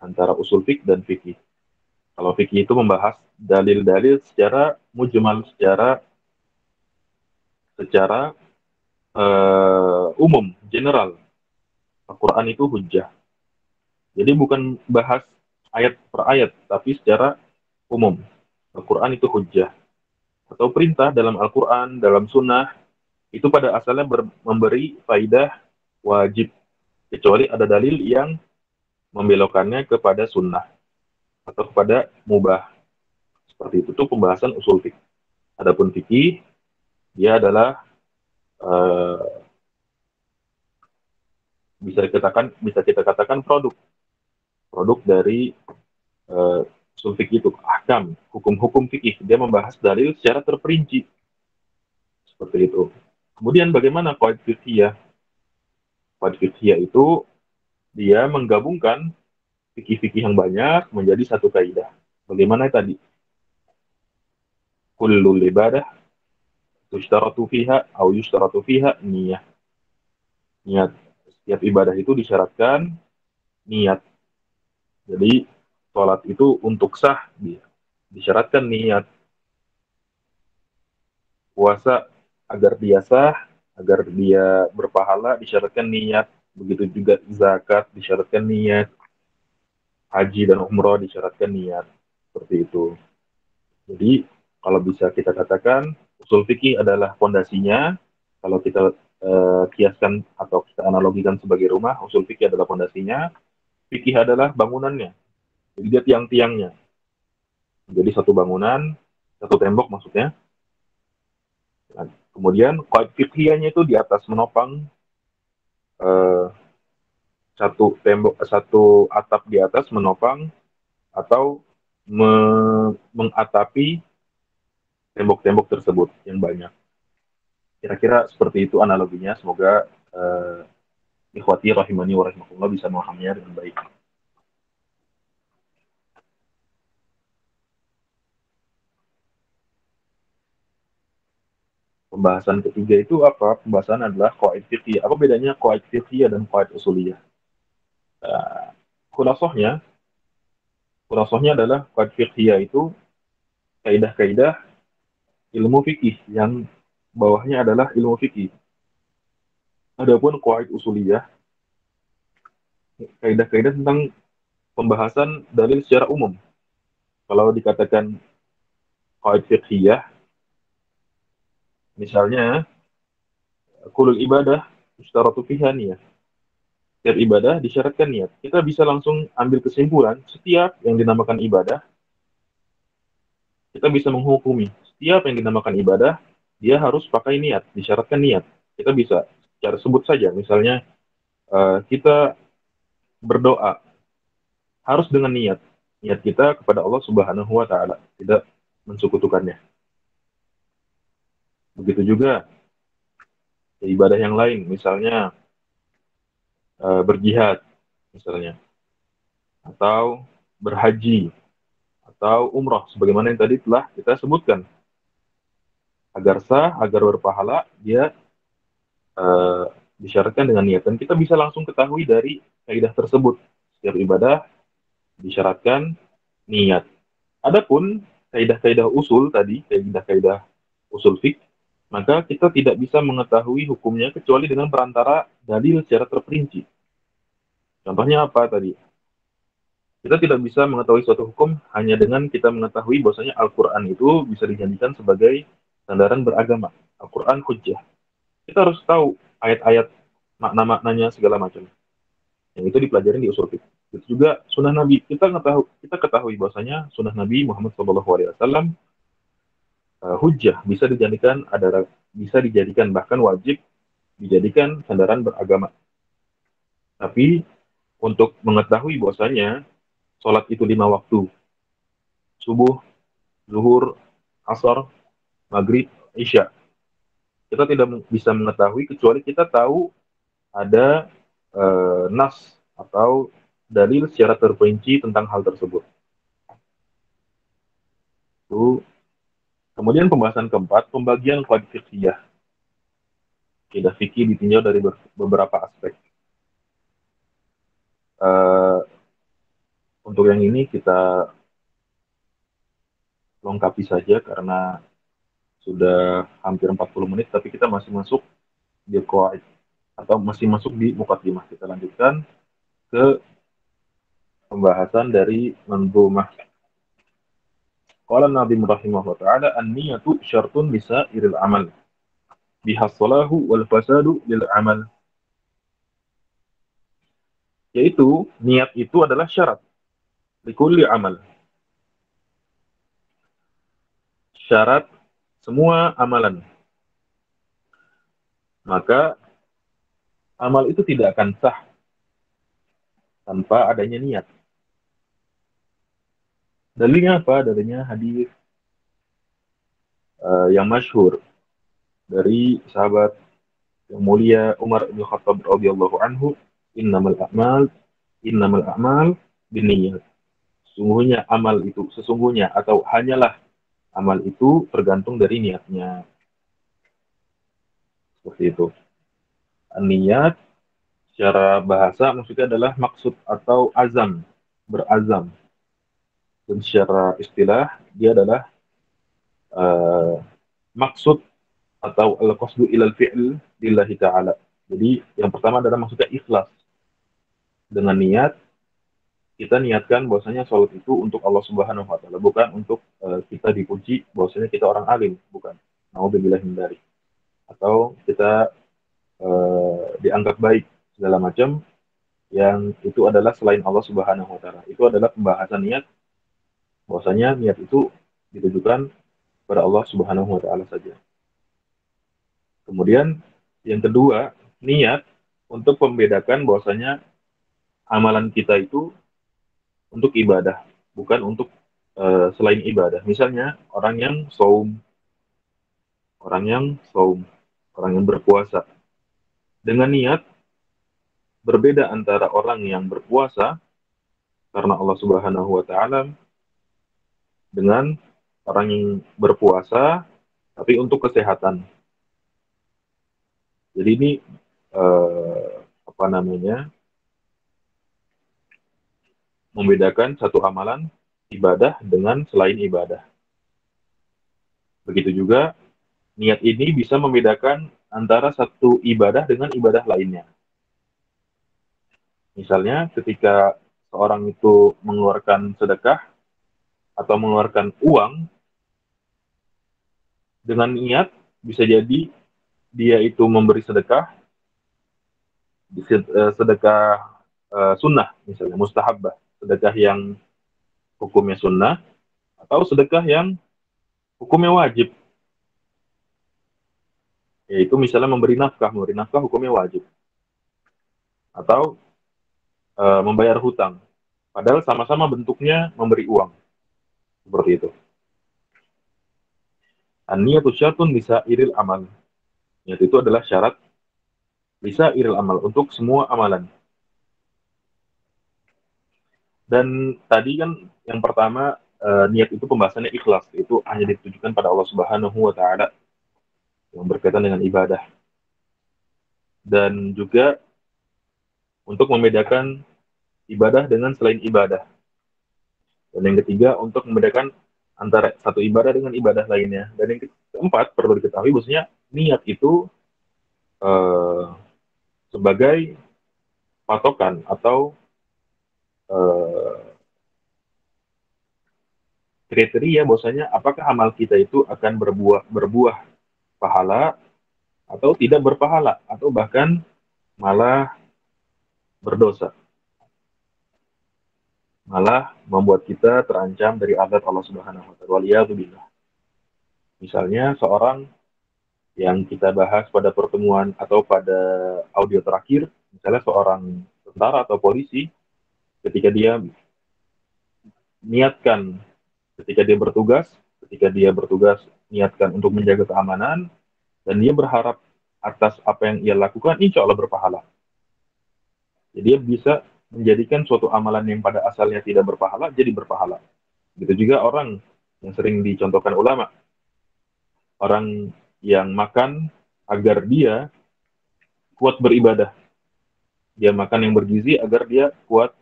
antara usul fik dan fikih. Kalau fikih itu membahas dalil-dalil secara mujmal, secara umum, general. Al-Quran itu hujjah. Jadi bukan bahas ayat per ayat, tapi secara umum. Al-Quran itu hujjah. Atau perintah dalam Al-Quran, dalam sunnah, itu pada asalnya memberi faidah wajib. Kecuali ada dalil yang membelokkannya kepada sunnah. Atau kepada mubah. Seperti itu tuh pembahasan usul fikih. Adapun fikih, dia adalah bisa kita katakan produk dari usul fikih itu, ahkam, hukum-hukum fikih. Dia membahas dalil secara terperinci. Seperti itu. Kemudian bagaimana qaid fiqhiyah? Qaid fiqhiyah itu dia menggabungkan fikih-fikih yang banyak menjadi satu kaidah. Bagaimana tadi? Kullul ibadah tushtaratu fiha au yushtaratu fiha niyah. Niat. Setiap ibadah itu disyaratkan niat. Jadi sholat itu untuk sah disyaratkan niat. Puasa agar dia sah, agar dia berpahala disyaratkan niat. Begitu juga zakat disyaratkan niat. Haji dan umroh disyaratkan niat. Seperti itu. Jadi kalau bisa kita katakan usul fikih adalah fondasinya. Kalau kita kiaskan atau kita analogikan sebagai rumah, usul fikih adalah fondasinya, fikih adalah bangunannya. Jadi dia tiang-tiangnya. Jadi satu bangunan, satu tembok maksudnya. Nah, kemudian qaid fikhiyahnya itu di atas menopang eh, satu atap di atas menopang atau mengatapi tembok-tembok tersebut yang banyak. Kira-kira seperti itu analoginya. Semoga ikhwati rahimani wa rahimakumullah bisa memahaminya dengan baik. Pembahasan ketiga itu apa? Pembahasan adalah qaid fiqhiyah. Apa bedanya qaid fiqhiyah dan qaid usuliyah? Uh, khulasohnya, khulasohnya adalah qaid fiqhiyah itu kaidah-kaidah ilmu fikih yang bawahnya adalah ilmu fikih. Adapun qaid usuliyah kaidah-kaidah tentang pembahasan dalil secara umum. Kalau dikatakan qaid fiqhiyah, misalnya kulul ibadah mustaratu fiha niyah. Setiap ibadah disyaratkan niat. Kita bisa langsung ambil kesimpulan, setiap yang dinamakan ibadah, kita bisa menghukumi. Setiap yang dinamakan ibadah, dia harus pakai niat, disyaratkan niat. Kita bisa secara sebut saja, misalnya kita berdoa, harus dengan niat. Niat kita kepada Allah Subhanahu wa Ta'ala, tidak mensekutukannya. Begitu juga ibadah yang lain, misalnya berjihad, misalnya, atau berhaji, atau umroh, sebagaimana yang tadi telah kita sebutkan. Agar sah, agar berpahala, dia uh, disyaratkan dengan niat. Dan kita bisa langsung ketahui dari kaidah tersebut. Setiap ibadah disyaratkan niat. Adapun kaidah-kaidah usul tadi, kaidah-kaidah usul fik, maka kita tidak bisa mengetahui hukumnya kecuali dengan perantara dalil secara terperinci. Contohnya apa tadi? Kita tidak bisa mengetahui suatu hukum hanya dengan kita mengetahui bahwasanya Al-Quran itu bisa dijadikan sebagai sandaran beragama. Al-Quran hujjah. Kita harus tahu ayat-ayat, makna-maknanya segala macam. Yang itu dipelajari di usul fiqh. Itu juga sunnah Nabi. Kita ketahui bahwasanya sunnah Nabi Muhammad SAW hujjah bisa dijadikan bahkan wajib dijadikan sandaran beragama. Tapi untuk mengetahui bahwasanya sholat itu 5 waktu, subuh, zuhur, asar, maghrib, isya. Kita tidak bisa mengetahui kecuali kita tahu ada nas atau dalil secara terperinci tentang hal tersebut. Itu. Kemudian pembahasan keempat, pembagian qaid fiqhiyah. Kaidah fikih ditinjau dari beberapa aspek. Uh, untuk yang ini kita lengkapi saja karena sudah hampir 40 menit, tapi kita masih masuk di qaid atau masih masuk di muqaddimah. Kita lanjutkan ke pembahasan dari manzumah. Qala Nabi rahimahullah ta'ala an-niyatu syartun lisa'iril amal bihassalahu wal fasadu lil amal. Yaitu niat itu adalah syarat likulli amal. Syarat semua amalan. Maka amal itu tidak akan sah tanpa adanya niat. Dalilnya apa? Dalilnya hadis yang masyhur dari sahabat yang mulia Umar bin Khattab radhiyallahu anhu, innamal a'mal binniyat. Sesungguhnya atau hanyalah amal itu tergantung dari niatnya. Seperti itu. Niat secara bahasa maksudnya adalah maksud atau azam, berazam. Dan secara istilah dia adalah uh, maksud atau al-qasdu ilal fi'l lillahi ta'ala. Jadi yang pertama adalah maksudnya ikhlas. Dengan niat kita niatkan bahwasanya sholat itu untuk Allah Subhanahu wa taala, bukan untuk kita dipuji bahwasanya kita orang alim, bukan. Nauzubillah min dzalik. Atau kita dianggap baik segala macam yang itu adalah selain Allah Subhanahu wa taala. Itu adalah pembahasan niat bahwasanya niat itu ditujukan kepada Allah Subhanahu wa taala saja. Kemudian yang kedua, niat untuk membedakan bahwasanya amalan kita itu untuk ibadah, bukan untuk selain ibadah. Misalnya orang yang saum, orang yang berpuasa. Dengan niat berbeda antara orang yang berpuasa karena Allah Subhanahu wa taala dengan orang yang berpuasa tapi untuk kesehatan. Jadi ini apa namanya? Membedakan satu amalan ibadah dengan selain ibadah. Begitu juga niat ini bisa membedakan antara satu ibadah dengan ibadah lainnya. Misalnya ketika seorang itu mengeluarkan sedekah atau mengeluarkan uang dengan niat, bisa jadi dia itu memberi sedekah, sedekah sunnah misalnya, mustahabbah, sedekah yang hukumnya sunnah, atau sedekah yang hukumnya wajib, yaitu misalnya memberi nafkah hukumnya wajib, atau membayar hutang, padahal sama-sama bentuknya memberi uang, seperti itu. An-niyatu syartun bisa iril amal. Niat itu adalah syarat bisa iril amal untuk semua amalan. Dan tadi kan yang pertama, niat itu pembahasannya ikhlas, itu hanya ditujukan pada Allah Subhanahu wa taala yang berkaitan dengan ibadah. Dan juga untuk membedakan ibadah dengan selain ibadah. Dan yang ketiga, untuk membedakan antara satu ibadah dengan ibadah lainnya. Dan yang keempat, perlu diketahui bahwasanya niat itu eh, sebagai patokan atau eh, kriteria bahwasanya apakah amal kita itu akan berbuah pahala atau tidak berpahala atau bahkan malah berdosa, malah membuat kita terancam dari azab Allah Subhanahu wa taala. Waliyadzubillah. Misalnya seorang yang kita bahas pada pertemuan atau pada audio terakhir, misalnya seorang tentara atau polisi, ketika dia niatkan, ketika dia bertugas niatkan untuk menjaga keamanan, dan dia berharap atas apa yang ia lakukan, insya Allah berpahala. Jadi dia bisa menjadikan suatu amalan yang pada asalnya tidak berpahala, jadi berpahala. Begitu juga orang yang sering dicontohkan ulama, orang yang makan agar dia kuat beribadah. Dia makan yang bergizi agar dia kuat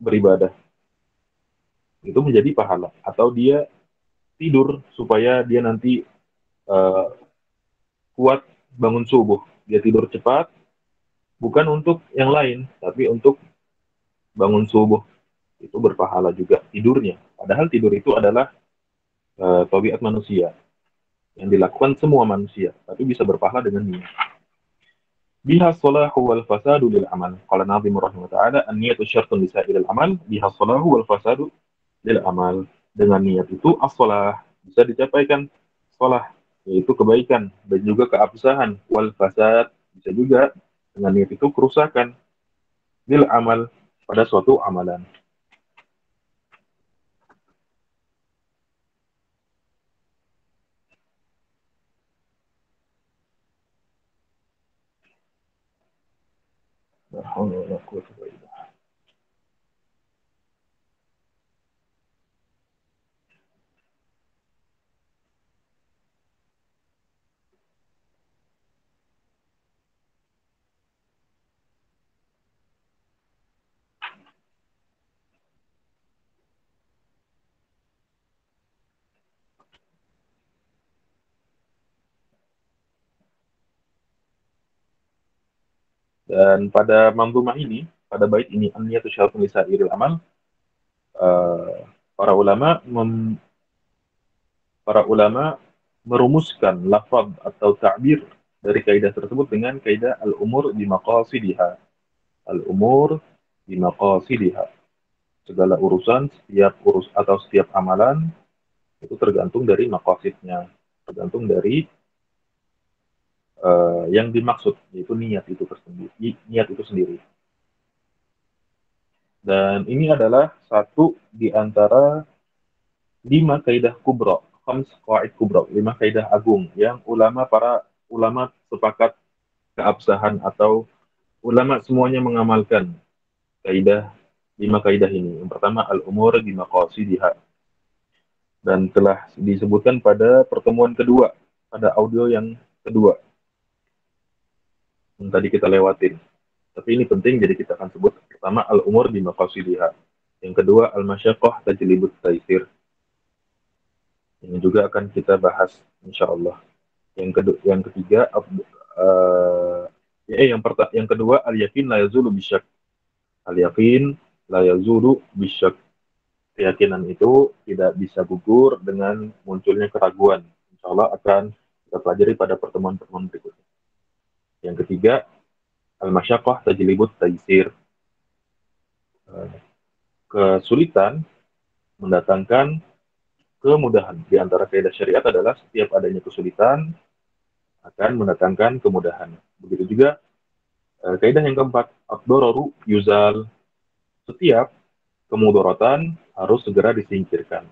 beribadah. Itu menjadi pahala. Atau dia tidur supaya dia nanti uh, kuat bangun subuh. Dia tidur cepat, bukan untuk yang lain, tapi untuk bangun subuh. Itu berpahala juga tidurnya. Padahal tidur itu adalah tabiat manusia yang dilakukan semua manusia, tapi bisa berpahala dengan niat. Biha salahu wal fasadu lil amal. Qala Nazim rahimahullah taala, an-niyatu syartun lisairil amal, biha salahu wal fasadu lil amal. Dengan niat itu as-salah bisa dicapaikan salah, yaitu kebaikan, dan juga keabsahan. Wal fasad bisa juga dengan niat itu kerusakan lil amal, pada suatu amalan. Dan pada manzumah ini, pada bait ini, an-niyatu syartun lisairil amal, uh, para ulama para ulama merumuskan lafaz atau ta'bir dari kaidah tersebut dengan kaidah al-umur di maqasidiha. Al-umur di maqasidiha. Segala urusan, setiap amalan itu tergantung dari maqasidnya, tergantung dari yang dimaksud, yaitu niat itu sendiri. Dan ini adalah satu di antara 5 kaidah agung yang para ulama sepakat keabsahan, atau ulama semuanya mengamalkan kaidah 5 kaidah ini. Yang pertama, al-umur bimaqasidiha, dan telah disebutkan pada pertemuan kedua, pada audio yang kedua yang tadi kita lewatin. Tapi ini penting, jadi kita akan sebut. Pertama, al-umur bimaqasidiha. Yang kedua, al-masyaqqah tajlibut taisir. Ini juga akan kita bahas insya Allah. Yang ketiga, yang kedua, al-yakin la yazulu bisyak. Al-yakin la yazulu bisyak. Keyakinan itu tidak bisa gugur dengan munculnya keraguan. Insya Allah akan kita pelajari pada pertemuan-pertemuan berikutnya. Yang ketiga, al-masyaqqah tajlibut taysir. Kesulitan mendatangkan kemudahan. Di antara kaidah syariat adalah setiap adanya kesulitan akan mendatangkan kemudahan. Begitu juga kaidah yang keempat, ad-dararu yuzal. Setiap kemudaratan harus segera disingkirkan.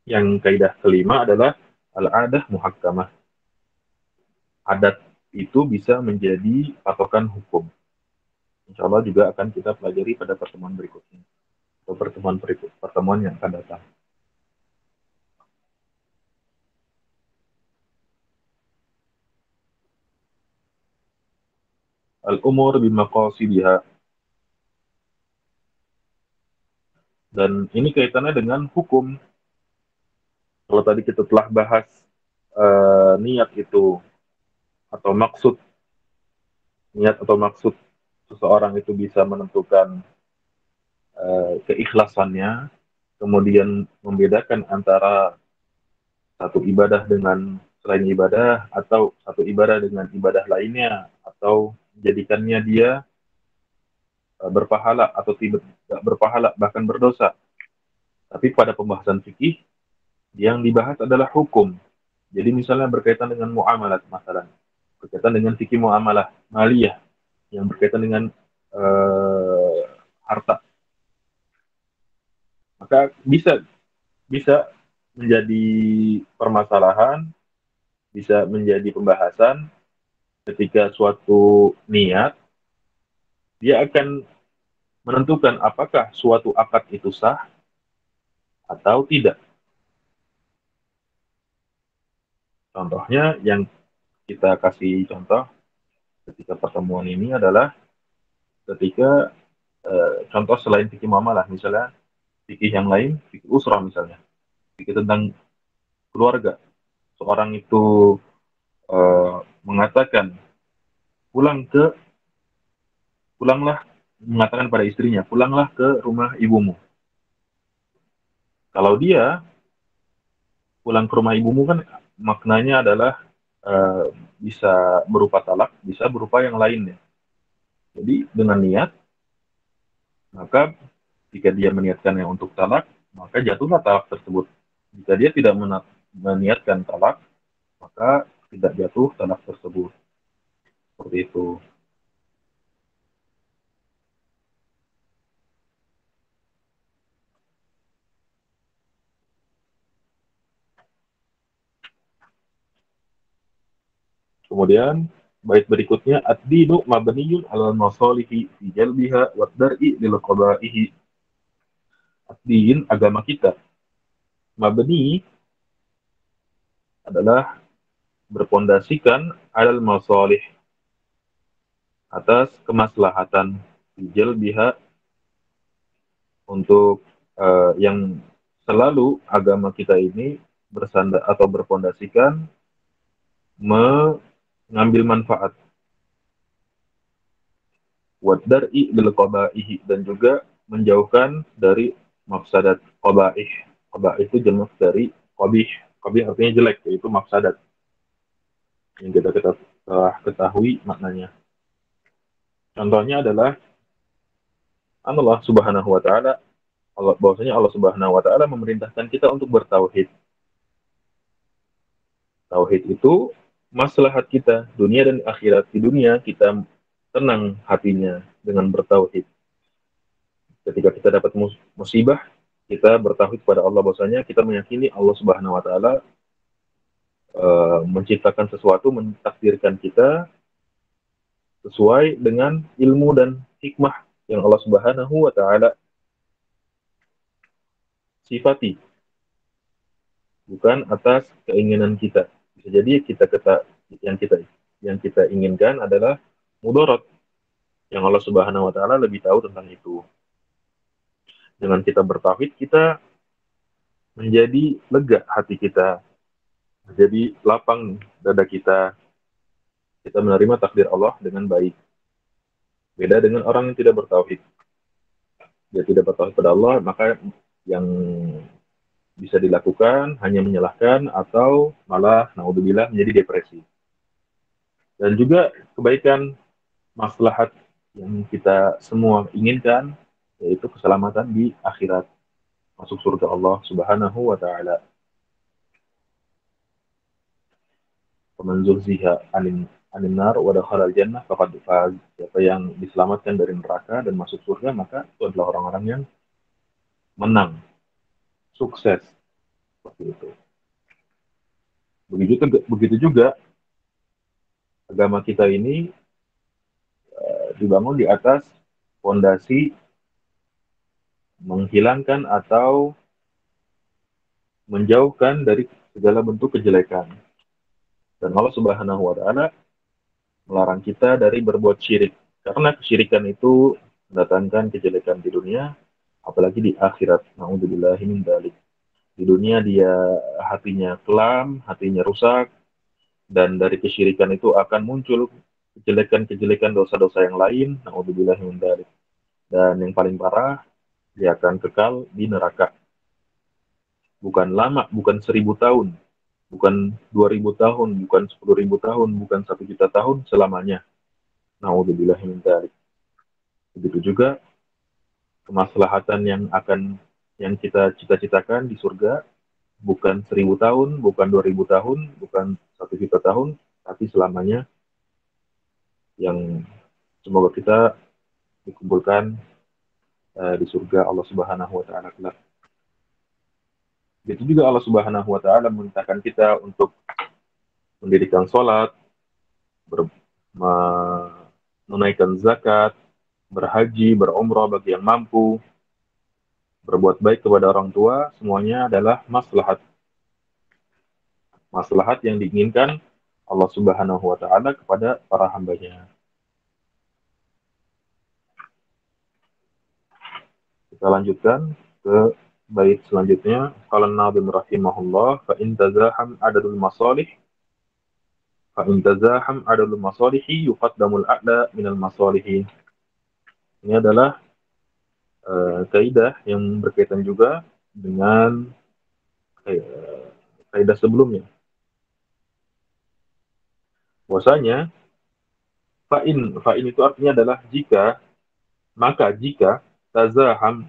Yang kaidah kelima adalah al-adah muhakkamah. Adat itu bisa menjadi patokan hukum. Insya Allah juga akan kita pelajari pada pertemuan berikutnya. Atau pertemuan yang akan datang. Al-umur bimaqasidiha. Dan ini kaitannya dengan hukum. Kalau tadi kita telah bahas niat itu atau maksud, niat atau maksud seseorang itu bisa menentukan keikhlasannya, kemudian membedakan antara satu ibadah dengan selain ibadah, atau satu ibadah dengan ibadah lainnya, atau menjadikannya dia berpahala atau tidak berpahala, bahkan berdosa. Tapi pada pembahasan fikih, yang dibahas adalah hukum. Jadi misalnya berkaitan dengan muamalah, masalah berkaitan dengan fikih muamalah maliyah, yang berkaitan dengan harta, maka bisa bisa menjadi permasalahan, bisa menjadi pembahasan ketika suatu niat dia akan menentukan apakah suatu akad itu sah atau tidak. Contohnya yang kita kasih contoh ketika pertemuan ini adalah ketika contoh selain fikih muamalah, misalnya fikih yang lain, fikih usrah misalnya, fikih tentang keluarga. Seorang itu mengatakan pulanglah, mengatakan pada istrinya, pulanglah ke rumah ibumu. Kalau dia pulang ke rumah ibumu kan maknanya adalah bisa berupa talak, bisa berupa yang lainnya. Jadi dengan niat, maka jika dia meniatkannya untuk talak, maka jatuhlah talak tersebut. Jika dia tidak meniatkan talak, maka tidak jatuh talak tersebut. Seperti itu. Kemudian bait berikutnya ad-dinu mabniyun 'alal masalihi fi jalbiha wa dar'i lil qada'ihi. Ad-din, agama kita, mabni adalah berpondasikan 'alal masalih, atas kemaslahatan, fi jalbiha, untuk yang selalu agama kita ini bersandar atau berpondasikan mengambil manfaat, wadar'i bil qaba'ihi, dan juga menjauhkan dari mafsadat qaba'ih. Qaba'ih itu jenis dari qabih. Qabih artinya jelek, yaitu mafsadat yang kita telah ketahui maknanya. Contohnya adalah Allah Subhanahu wa taala, bahwasanya Allah Subhanahu wa taala memerintahkan kita untuk bertauhid. Tauhid itu maslahat kita dunia dan akhirat. Di dunia kita tenang hatinya dengan bertauhid. Ketika kita dapat musibah, kita bertauhid kepada Allah, bahwasanya kita meyakini Allah Subhanahu wa taala menciptakan sesuatu, mentakdirkan kita sesuai dengan ilmu dan hikmah yang Allah Subhanahu wa taala sifati, bukan atas keinginan kita. Bisa jadi yang kita yang kita inginkan adalah mudarat, yang Allah Subhanahu wa taala lebih tahu tentang itu. Dengan kita bertauhid, kita menjadi lega hati kita, menjadi lapang dada kita menerima takdir Allah dengan baik. Beda dengan orang yang tidak bertauhid. Dia tidak bertauhid pada Allah, maka yang bisa dilakukan hanya menyalahkan atau malah naudzubillah menjadi depresi. Dan juga kebaikan maslahat yang kita semua inginkan yaitu keselamatan di akhirat, masuk surga Allah Subhanahu wa taala. Faman zuhziha anin nar wa dakhala jannah faqad faz. Siapa yang diselamatkan dari neraka dan masuk surga, maka itu adalah orang-orang yang menang, sukses seperti itu. Begitu juga agama kita ini dibangun di atas fondasi menghilangkan atau menjauhkan dari segala bentuk kejelekan. Dan Allah Subhanahu wa taala melarang kita dari berbuat syirik. Karena kesyirikan itu mendatangkan kejelekan di dunia, apalagi di akhirat. Nauzubillahi min dzalik. Di dunia dia hatinya kelam, hatinya rusak, dan dari kesyirikan itu akan muncul kejelekan-kejelekan dosa-dosa yang lain. Nauzubillahi min dzalik. Dan yang paling parah, dia akan kekal di neraka. Bukan lama, bukan 1.000 tahun, bukan 2.000 tahun, bukan 10.000 tahun, bukan 1 juta tahun selamanya. Nauzubillah min dzalik. Begitu juga kemaslahatan yang kita cita-citakan di surga bukan 1.000 tahun, bukan 2.000 tahun, bukan 1 juta tahun, tapi selamanya, yang semoga kita dikumpulkan di surga Allah Subhanahu wa taala kelak. Begitu juga Allah Subhanahu wa taala memerintahkan kita untuk mendirikan sholat, menunaikan zakat, berhaji, berumrah bagi yang mampu, berbuat baik kepada orang tua, semuanya adalah maslahat. Maslahat yang diinginkan Allah Subhanahu wa taala kepada para hambanya. Kita lanjutkan ke bait selanjutnya. Qala Nabi rahimahullah, fa in tazaham adadul masalih fa in tazaham adadul masalihi yuqaddamul a'la minal masalihi. Ini adalah kaidah yang berkaitan juga dengan kaidah sebelumnya. Bahwasanya fa'in itu artinya adalah jika, maka jika tazaham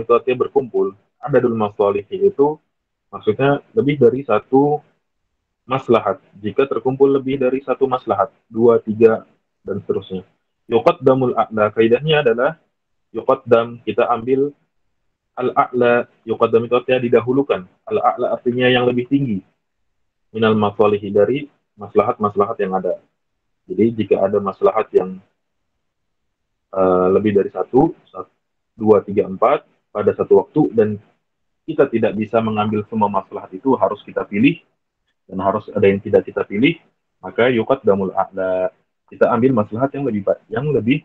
itu artinya berkumpul, adadul masalih itu maksudnya lebih dari satu maslahat. Jika terkumpul lebih dari satu maslahat, dua, tiga, dan seterusnya. Yuqaddamul a'la, kaidahnya adalah yuqaddam, kita ambil al-a'la, yuqaddam itu artinya didahulukan. Al-a'la artinya yang lebih tinggi. Minal masalihi, dari maslahat-maslahat yang ada. Jadi jika ada maslahat yang lebih dari satu, dua, tiga, empat, pada satu waktu, dan kita tidak bisa mengambil semua maslahat itu, harus kita pilih, dan harus ada yang tidak kita pilih, maka yuqaddamul a'la, kita ambil maslahat yang lebih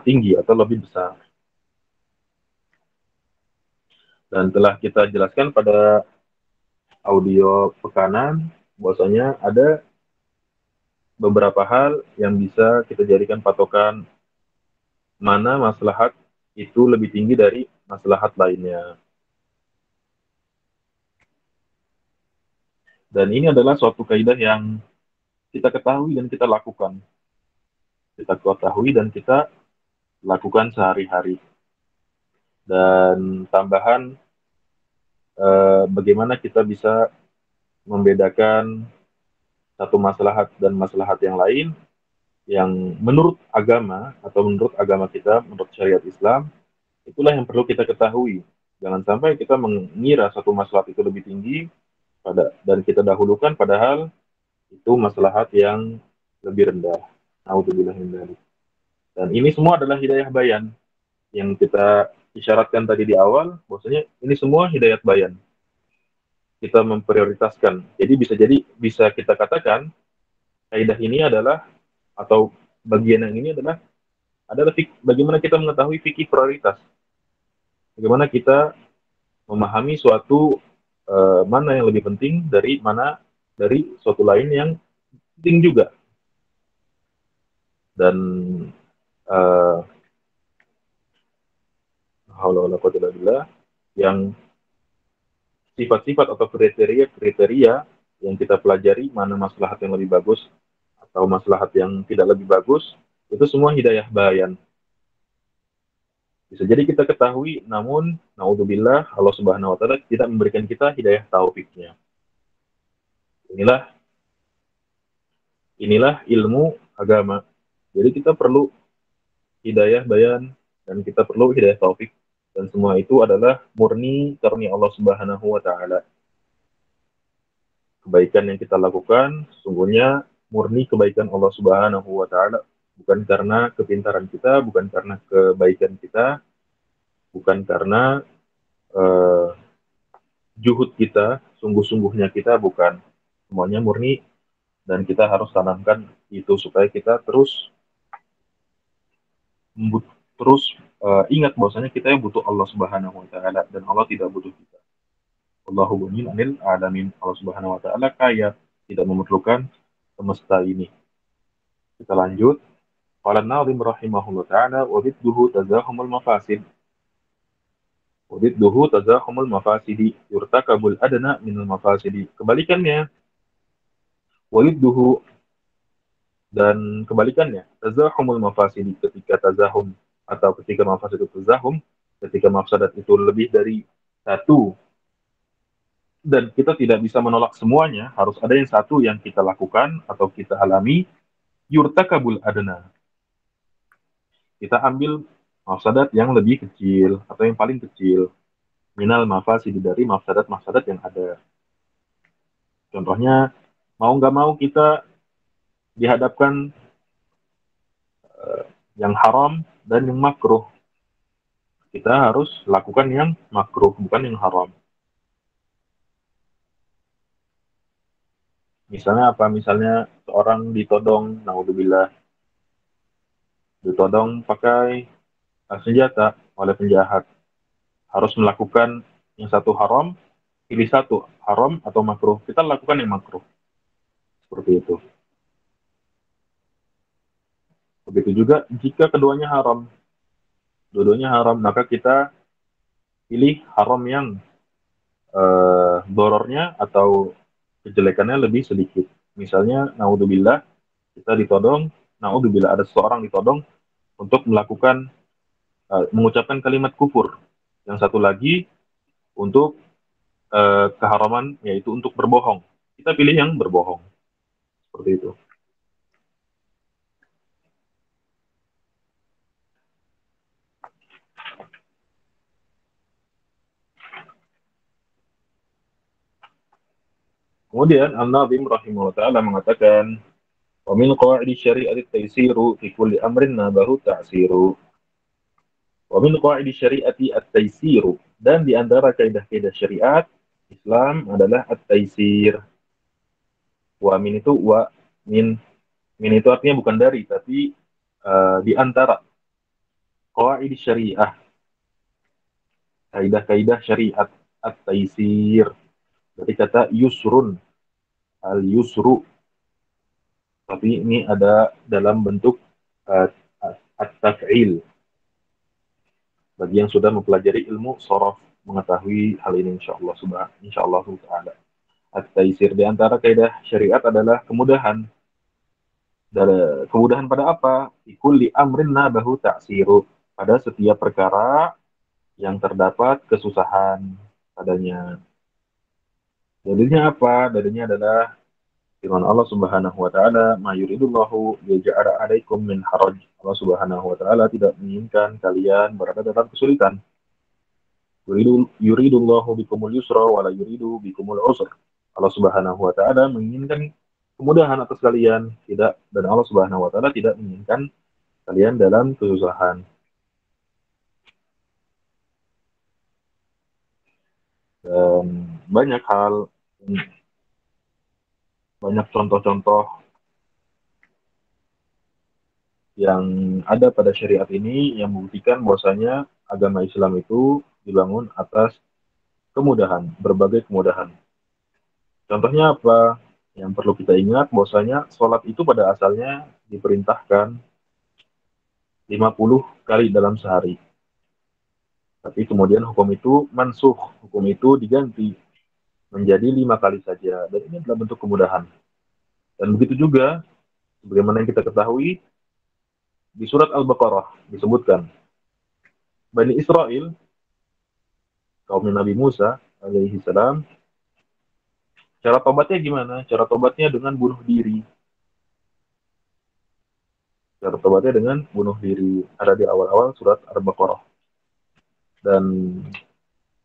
tinggi atau lebih besar. Dan telah kita jelaskan pada audio pekanan bahwasanya ada beberapa hal yang bisa kita jadikan patokan mana maslahat itu lebih tinggi dari maslahat lainnya. Dan ini adalah suatu kaidah yang kita ketahui dan kita lakukan. Kita ketahui dan kita lakukan sehari-hari. Dan tambahan, bagaimana kita bisa membedakan satu maslahat dan maslahat yang lain, yang menurut agama atau menurut agama kita, menurut syariat Islam, itulah yang perlu kita ketahui. Jangan sampai kita mengira satu maslahat itu lebih tinggi dan kita dahulukan, padahal itu maslahat yang lebih rendah. Nauzubillah min dzalik. Dan ini semua adalah hidayah bayan yang kita isyaratkan tadi di awal, bahwasanya ini semua hidayat bayan. Kita memprioritaskan. Jadi bisa kita katakan kaidah ini adalah, atau bagian yang ini adalah bagaimana kita mengetahui fikih prioritas. Bagaimana kita memahami suatu mana yang lebih penting dari suatu lain yang penting juga. Dan yang sifat-sifat atau kriteria-kriteria yang kita pelajari, mana maslahat yang lebih bagus atau maslahat yang tidak lebih bagus, itu semua hidayah bayan. Bisa jadi kita ketahui, namun naudzubillah Allah Subhanahu wa taala tidak memberikan kita hidayah taufiknya. Inilah inilah ilmu agama. Jadi kita perlu hidayah bayan dan kita perlu hidayah taufik, dan semua itu adalah murni karunia Allah Subhanahu wa taala. Kebaikan yang kita lakukan sesungguhnya murni kebaikan Allah Subhanahu wa taala, bukan karena kepintaran kita, bukan karena kebaikan kita, bukan karena uh, juhud kita, sungguh-sungguhnya kita, bukan. Semuanya murni, dan kita harus tanamkan itu supaya kita terus terus ingat bahwasanya kita yang butuh Allah Subhanahu wa taala dan Allah tidak butuh kita. Allahu ghaniyun 'anil 'alamin. Allah Subhanahu wa taala kaya, tidak memerlukan semesta ini. Kita lanjut. Qala an-nazim rahimahullah ta'ala wa bidduhu tazahumul mafasid. Wa bidduhu tazahumul mafasidi yurtakabul adna minal mafasidi. Kebalikannya, wa bidduhu, dan kebalikannya, tazahumul mafasidi, ketika tazahum atau ketika mafasid itu tazahum, ketika mafsadat itu lebih dari satu dan kita tidak bisa menolak semuanya, harus ada yang satu yang kita lakukan atau kita alami, yurtakabul adna. Kita ambil mafsadat yang lebih kecil atau yang paling kecil, minal mafasidi, dari mafsadat-mafsadat yang ada. Contohnya, mau nggak mau kita dihadapkan yang haram dan yang makruh. Kita harus lakukan yang makruh, bukan yang haram. Misalnya apa? Misalnya seorang ditodong, naudzubillah, ditodong pakai senjata oleh penjahat. Harus melakukan yang satu haram, pilih satu, haram atau makruh. Kita lakukan yang makruh. Seperti itu. Begitu juga jika keduanya haram. Dua-duanya haram, maka kita pilih haram yang dorornya atau kejelekannya lebih sedikit. Misalnya, naudzubillah, kita ditodong, naudzubillah, ada seseorang ditodong untuk melakukan, mengucapkan kalimat kufur. Yang satu lagi untuk keharaman, yaitu untuk berbohong. Kita pilih yang berbohong. Seperti itu. Kemudian An-Nazim rahimahullah ta'ala mengatakan, wa min qawaidi syari'ati at-taysiru fi kulli amrin nabahu ta'siru. Wa min qawaidi syari'ati at-taysiru, dan di antara kaidah-kaidah syariat Islam adalah at-taysir. Wa min itu min itu artinya bukan dari, tapi di antara qawaidi syariah, kaidah-kaidah syariat, at-taysir. Berarti kata yusrun, al-yusru, tapi ini ada dalam bentuk at-taf'il. Bagi yang sudah mempelajari ilmu sorof, mengetahui hal ini insyaallah ta'ala. At-taisir, di antara kaidah syariat adalah kemudahan. Dari kemudahan pada apa? Kulli amrin nabahu ta'siru, pada setiap perkara yang terdapat kesusahan padanya. Dalilnya apa? Dalilnya adalah firman Allah Subhanahu wa taala, "Ma yuridullahu liyaj'ala 'alaikum min haraj." Allah Subhanahu wa taala tidak menginginkan kalian berada dalam kesulitan. Yuridullahu bikumul yusra wa la yuridu bikumul usra. Allah Subhanahu wa taala menginginkan kemudahan atas kalian, tidak, dan Allah Subhanahu wa taala tidak menginginkan kalian dalam kesusahan. Dan banyak hal, banyak contoh-contoh yang ada pada syariat ini yang membuktikan bahwasanya agama Islam itu dibangun atas kemudahan, berbagai kemudahan. Contohnya apa? Yang perlu kita ingat bahwasanya sholat itu pada asalnya 50 kali dalam sehari. Tapi kemudian hukum itu mansuh, hukum itu diganti menjadi 5 kali saja. Dan ini adalah bentuk kemudahan. Dan begitu juga, sebagaimana yang kita ketahui, di surat Al-Baqarah disebutkan, Bani Israel, kaum Nabi Musa, alaihi salam, cara tobatnya gimana? Cara tobatnya dengan bunuh diri. Cara tobatnya dengan bunuh diri. Ada di awal-awal surat Al-Baqarah. Dan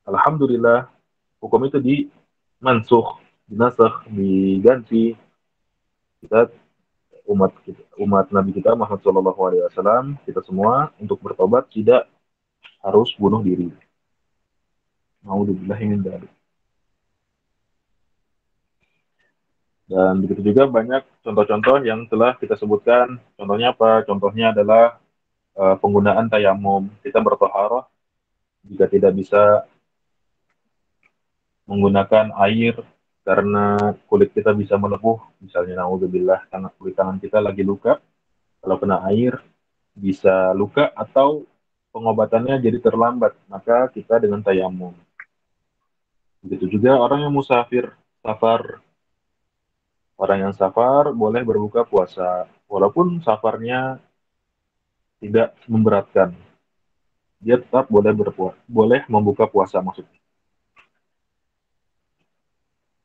Alhamdulillah, hukum itu dimansuh, dinasakh, diganti. Kita umat Nabi kita Muhammad SAW, kita semua untuk bertobat tidak harus bunuh diri. Nauzubillah min dzalik. Dan begitu juga banyak contoh-contoh yang telah kita sebutkan. Contohnya apa? Contohnya adalah penggunaan tayamum. Kita bertoharah jika tidak bisa menggunakan air karena kulit kita bisa melepuh. Misalnya naudzubillah, karena kulit tangan kita lagi luka. Kalau kena air bisa luka atau pengobatannya jadi terlambat. Maka kita dengan tayamum. Begitu juga orang yang musafir, safar. Orang yang safar boleh berbuka puasa, walaupun safarnya tidak memberatkan. Dia tetap boleh boleh membuka puasa maksudnya.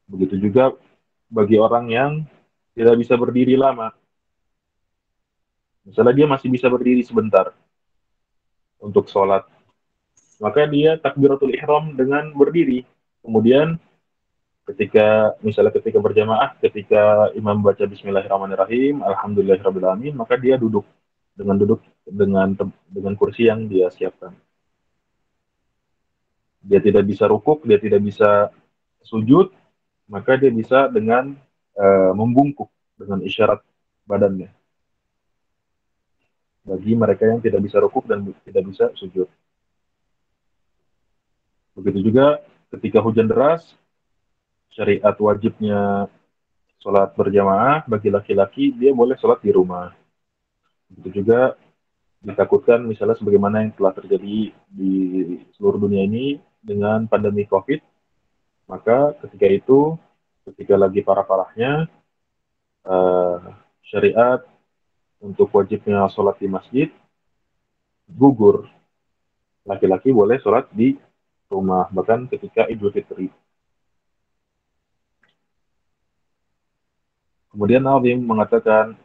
Begitu juga bagi orang yang tidak bisa berdiri lama. Misalnya dia masih bisa berdiri sebentar untuk sholat, maka dia takbiratul ihram dengan berdiri. Kemudian ketika berjamaah, ketika imam baca Bismillahirrahmanirrahim, Alhamdulillahirrahmanirrahim, maka dia duduk dengan kursi yang dia siapkan. Dia tidak bisa rukuk, dia tidak bisa sujud, maka dia bisa dengan membungkuk dengan isyarat badannya. Bagi mereka yang tidak bisa rukuk dan tidak bisa sujud. Begitu juga ketika hujan deras, syariat wajibnya sholat berjamaah bagi laki-laki, dia boleh sholat di rumah. Begitu juga ditakutkan misalnya sebagaimana yang telah terjadi di seluruh dunia ini dengan pandemi COVID, maka ketika lagi parah-parahnya, uh, syariat untuk wajibnya sholat di masjid gugur. Laki-laki boleh sholat di rumah, bahkan ketika Idul Fitri. Kemudian Nazim mengatakan,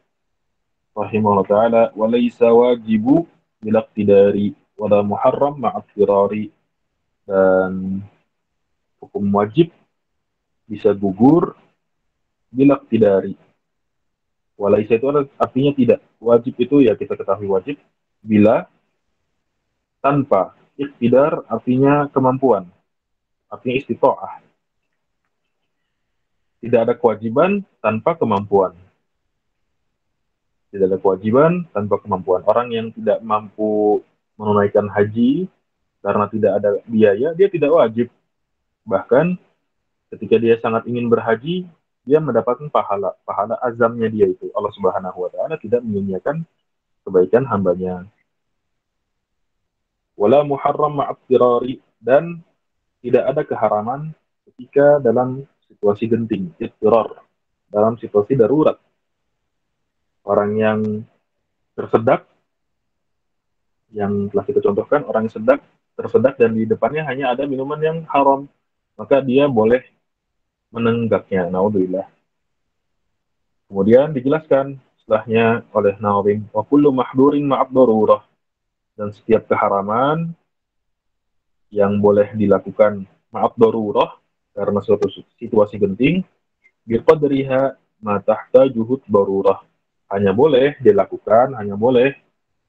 rahimahullah ta'ala, walaysa wajibu bilaktidari wala muharram ma'at firari. Dan hukum wajib bisa gugur bilaktidari. Walaysa itu artinya tidak. Wajib itu ya kita ketahui wajib bila tanpa. Iktidar artinya kemampuan, artinya istitoah. Tidak ada kewajiban tanpa kemampuan. Tidak ada kewajiban tanpa kemampuan. Orang yang tidak mampu menunaikan haji karena tidak ada biaya, dia tidak wajib. Bahkan ketika dia sangat ingin berhaji, dia mendapatkan pahala. Pahala azamnya dia itu. Allah Subhanahu wa Ta'ala tidak menyia-nyiakan kebaikan hambanya. Wala muharram ma'abtirari, dan tidak ada keharaman ketika dalam situasi genting, ittirar, dalam situasi darurat. Orang yang tersedak, yang telah kita contohkan, orang yang tersedak dan di depannya hanya ada minuman yang haram, maka dia boleh menenggaknya. Naudzubillah. Kemudian dijelaskan setelahnya oleh Nawawim, wa kullu mahdurin ma'ad darurah, dan setiap keharaman yang boleh dilakukan ma'ad darurah karena suatu situasi genting, biqadriha ma tahtajuhud darurah, hanya boleh dilakukan, hanya boleh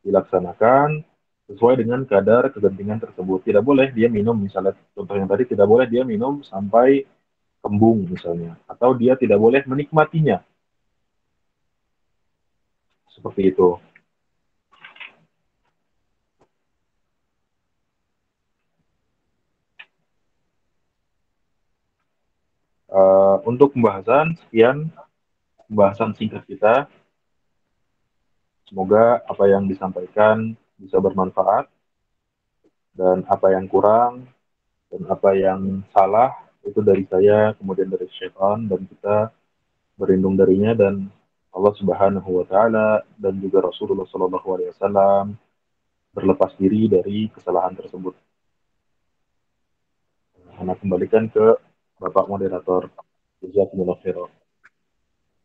dilaksanakan sesuai dengan kadar kegentingan tersebut. Tidak boleh dia minum, misalnya contoh yang tadi, tidak boleh dia minum sampai kembung misalnya, atau dia tidak boleh menikmatinya, seperti itu. Untuk pembahasan, sekian pembahasan singkat kita. Semoga apa yang disampaikan bisa bermanfaat dan apa yang kurang dan apa yang salah itu dari saya, kemudian dari syaitan, dan kita berlindung darinya, dan Allah Subhanahu wa taala dan juga Rasulullah Shallallahu alaihi wasallam berlepas diri dari kesalahan tersebut. Saya kembalikan ke Bapak moderator. Jazakumullah khairan.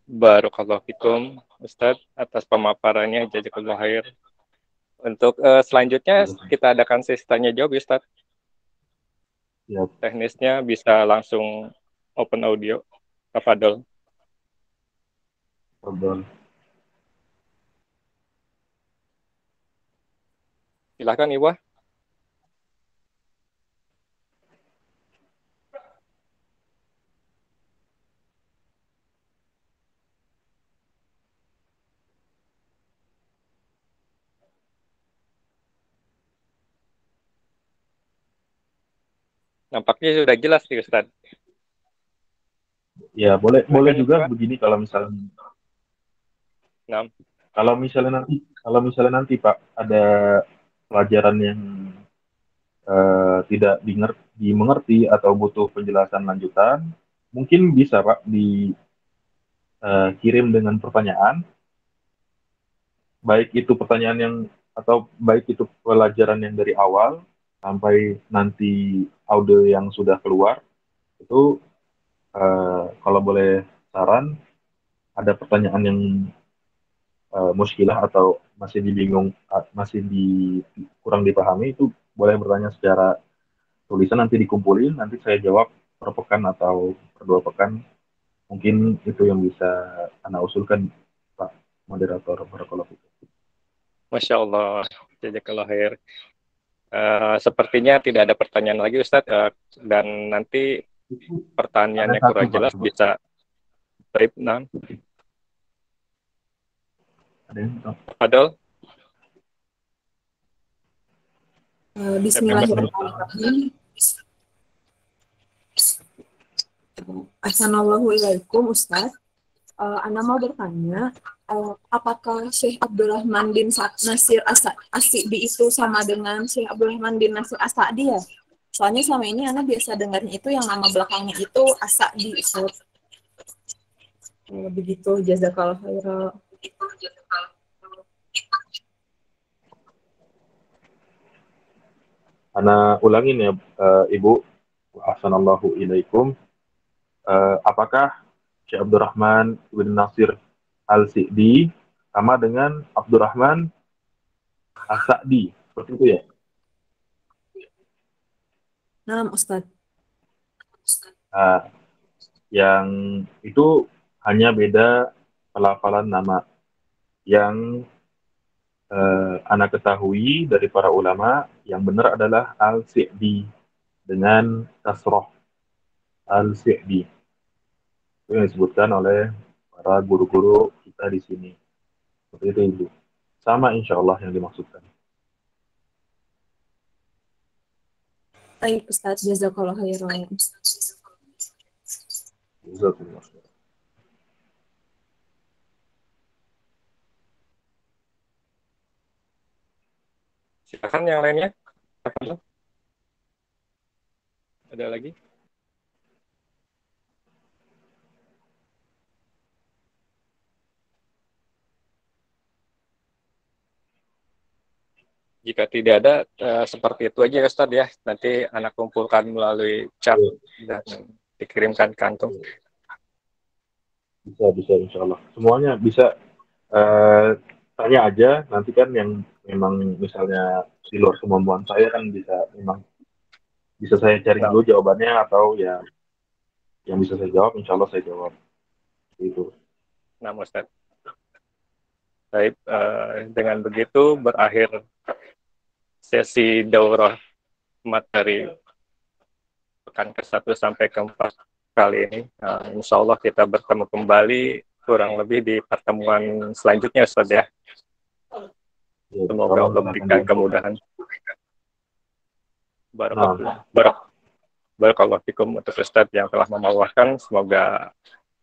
Barakallahu fikum Ustadz atas pemaparannya, jazakallahu khair. Untuk selanjutnya kita adakan sesi tanya jawab Ustadz. Ya, Teknisnya bisa langsung open audio. Tafadhol. pardon. Silakan Iwa. Nampaknya sudah jelas nih Ustadz. Ya, boleh Silakan juga Iwa. begini Nah, kalau misalnya nanti Pak ada pelajaran yang tidak dimengerti atau butuh penjelasan lanjutan, mungkin bisa Pak dikirim dengan pertanyaan, baik itu pertanyaan yang atau baik itu pelajaran yang dari awal sampai nanti audio yang sudah keluar itu, kalau boleh saran, ada pertanyaan yang muskilah atau masih dibingung, kurang dipahami, itu boleh bertanya secara tulisan, nanti dikumpulin, nanti saya jawab per pekan atau per 2 pekan. Mungkin itu yang bisa Anda usulkan, Pak Moderator. Barakallahu fikum. Masya Allah, jazakallahu khair. Sepertinya tidak ada pertanyaan lagi Ustadz, dan nanti Ada pertanyaannya satu kurang Pak. jelas bisa type. Nah, Ada yang Tafadhol. Bismillahirrahmanirrahim. Assalamualaikum Ustaz. Ana mau bertanya, apakah Syekh Abdurrahman bin Nasir As-Sa'di itu sama dengan Syekh Abdurrahman bin Nasir As-Sa'di ya? Soalnya selama ini Ana biasa dengarnya itu yang nama belakangnya itu As-Sa'di. Begitu, jazakallahu khairan. Ana ulangin ya, Ibu. Assalamualaikum ilaikum. Apakah Syekh Abdurrahman bin Nasir Al-Sa'di sama dengan Abdurrahman As-Sa'di? Seperti itu ya? Nah, Ustaz. Nah, yang itu hanya beda pelafalan nama. Yang anak ketahui dari para ulama, yang benar adalah Al-Sa'di dengan kasroh, Al-Sa'di. Itu yang disebutkan oleh para guru-guru kita di sini. Seperti itu, Ibu. Sama insya Allah yang dimaksudkan. Baik, Ustaz, jazakallahu khairan. Jazakumullah. Silakan yang lainnya. Tafadhol. Ada lagi? Jika tidak ada, seperti itu aja ya Ustaz ya. Nanti anak kumpulkan melalui chat dan dikirimkan ke kantung. Bisa insya Allah. Semuanya bisa, tanya aja. Nanti kan yang memang misalnya di luar kemampuan saya kan bisa saya cari dulu jawabannya, atau ya yang bisa saya jawab insya Allah saya jawab. Itu. Nah, Ustaz. Baik, dengan begitu berakhir sesi daurah materi pekan ke-1 sampai ke-4 kali ini. Insya Allah kita bertemu kembali kurang lebih di pertemuan selanjutnya Ustaz ya. Ya, Semoga Allah berikan kemudahan. Barakallahu fikum untuk Ustaz yang telah memawakan. Semoga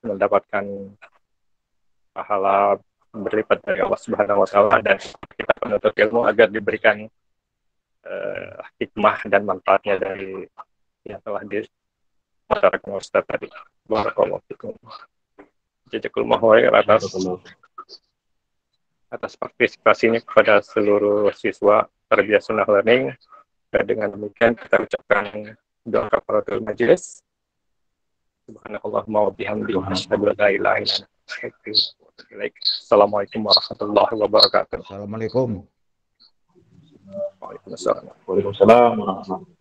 mendapatkan pahala berlipat dari Allah Subhanahu wa taala, dan kita penuntut ilmu agar diberikan hikmah dan manfaatnya dari yang telah diutarakan Ustaz tadi. Barakallahu fikum. Jazakumullah khair atas partisipasinya kepada seluruh siswa Tarbiyah Sunnah Learning. Dan dengan demikian kita ucapkan doa kafaratul majelis. Subhanallahumma wa bihamdihi asyhadu an la ilaha illa anta astaghfiruka wa atubu ilaik. Assalamualaikum warahmatullahi wabarakatuh. Assalamualaikum. Waalaikumsalam. Waalaikumsalam warahmatullahi wabarakatuh.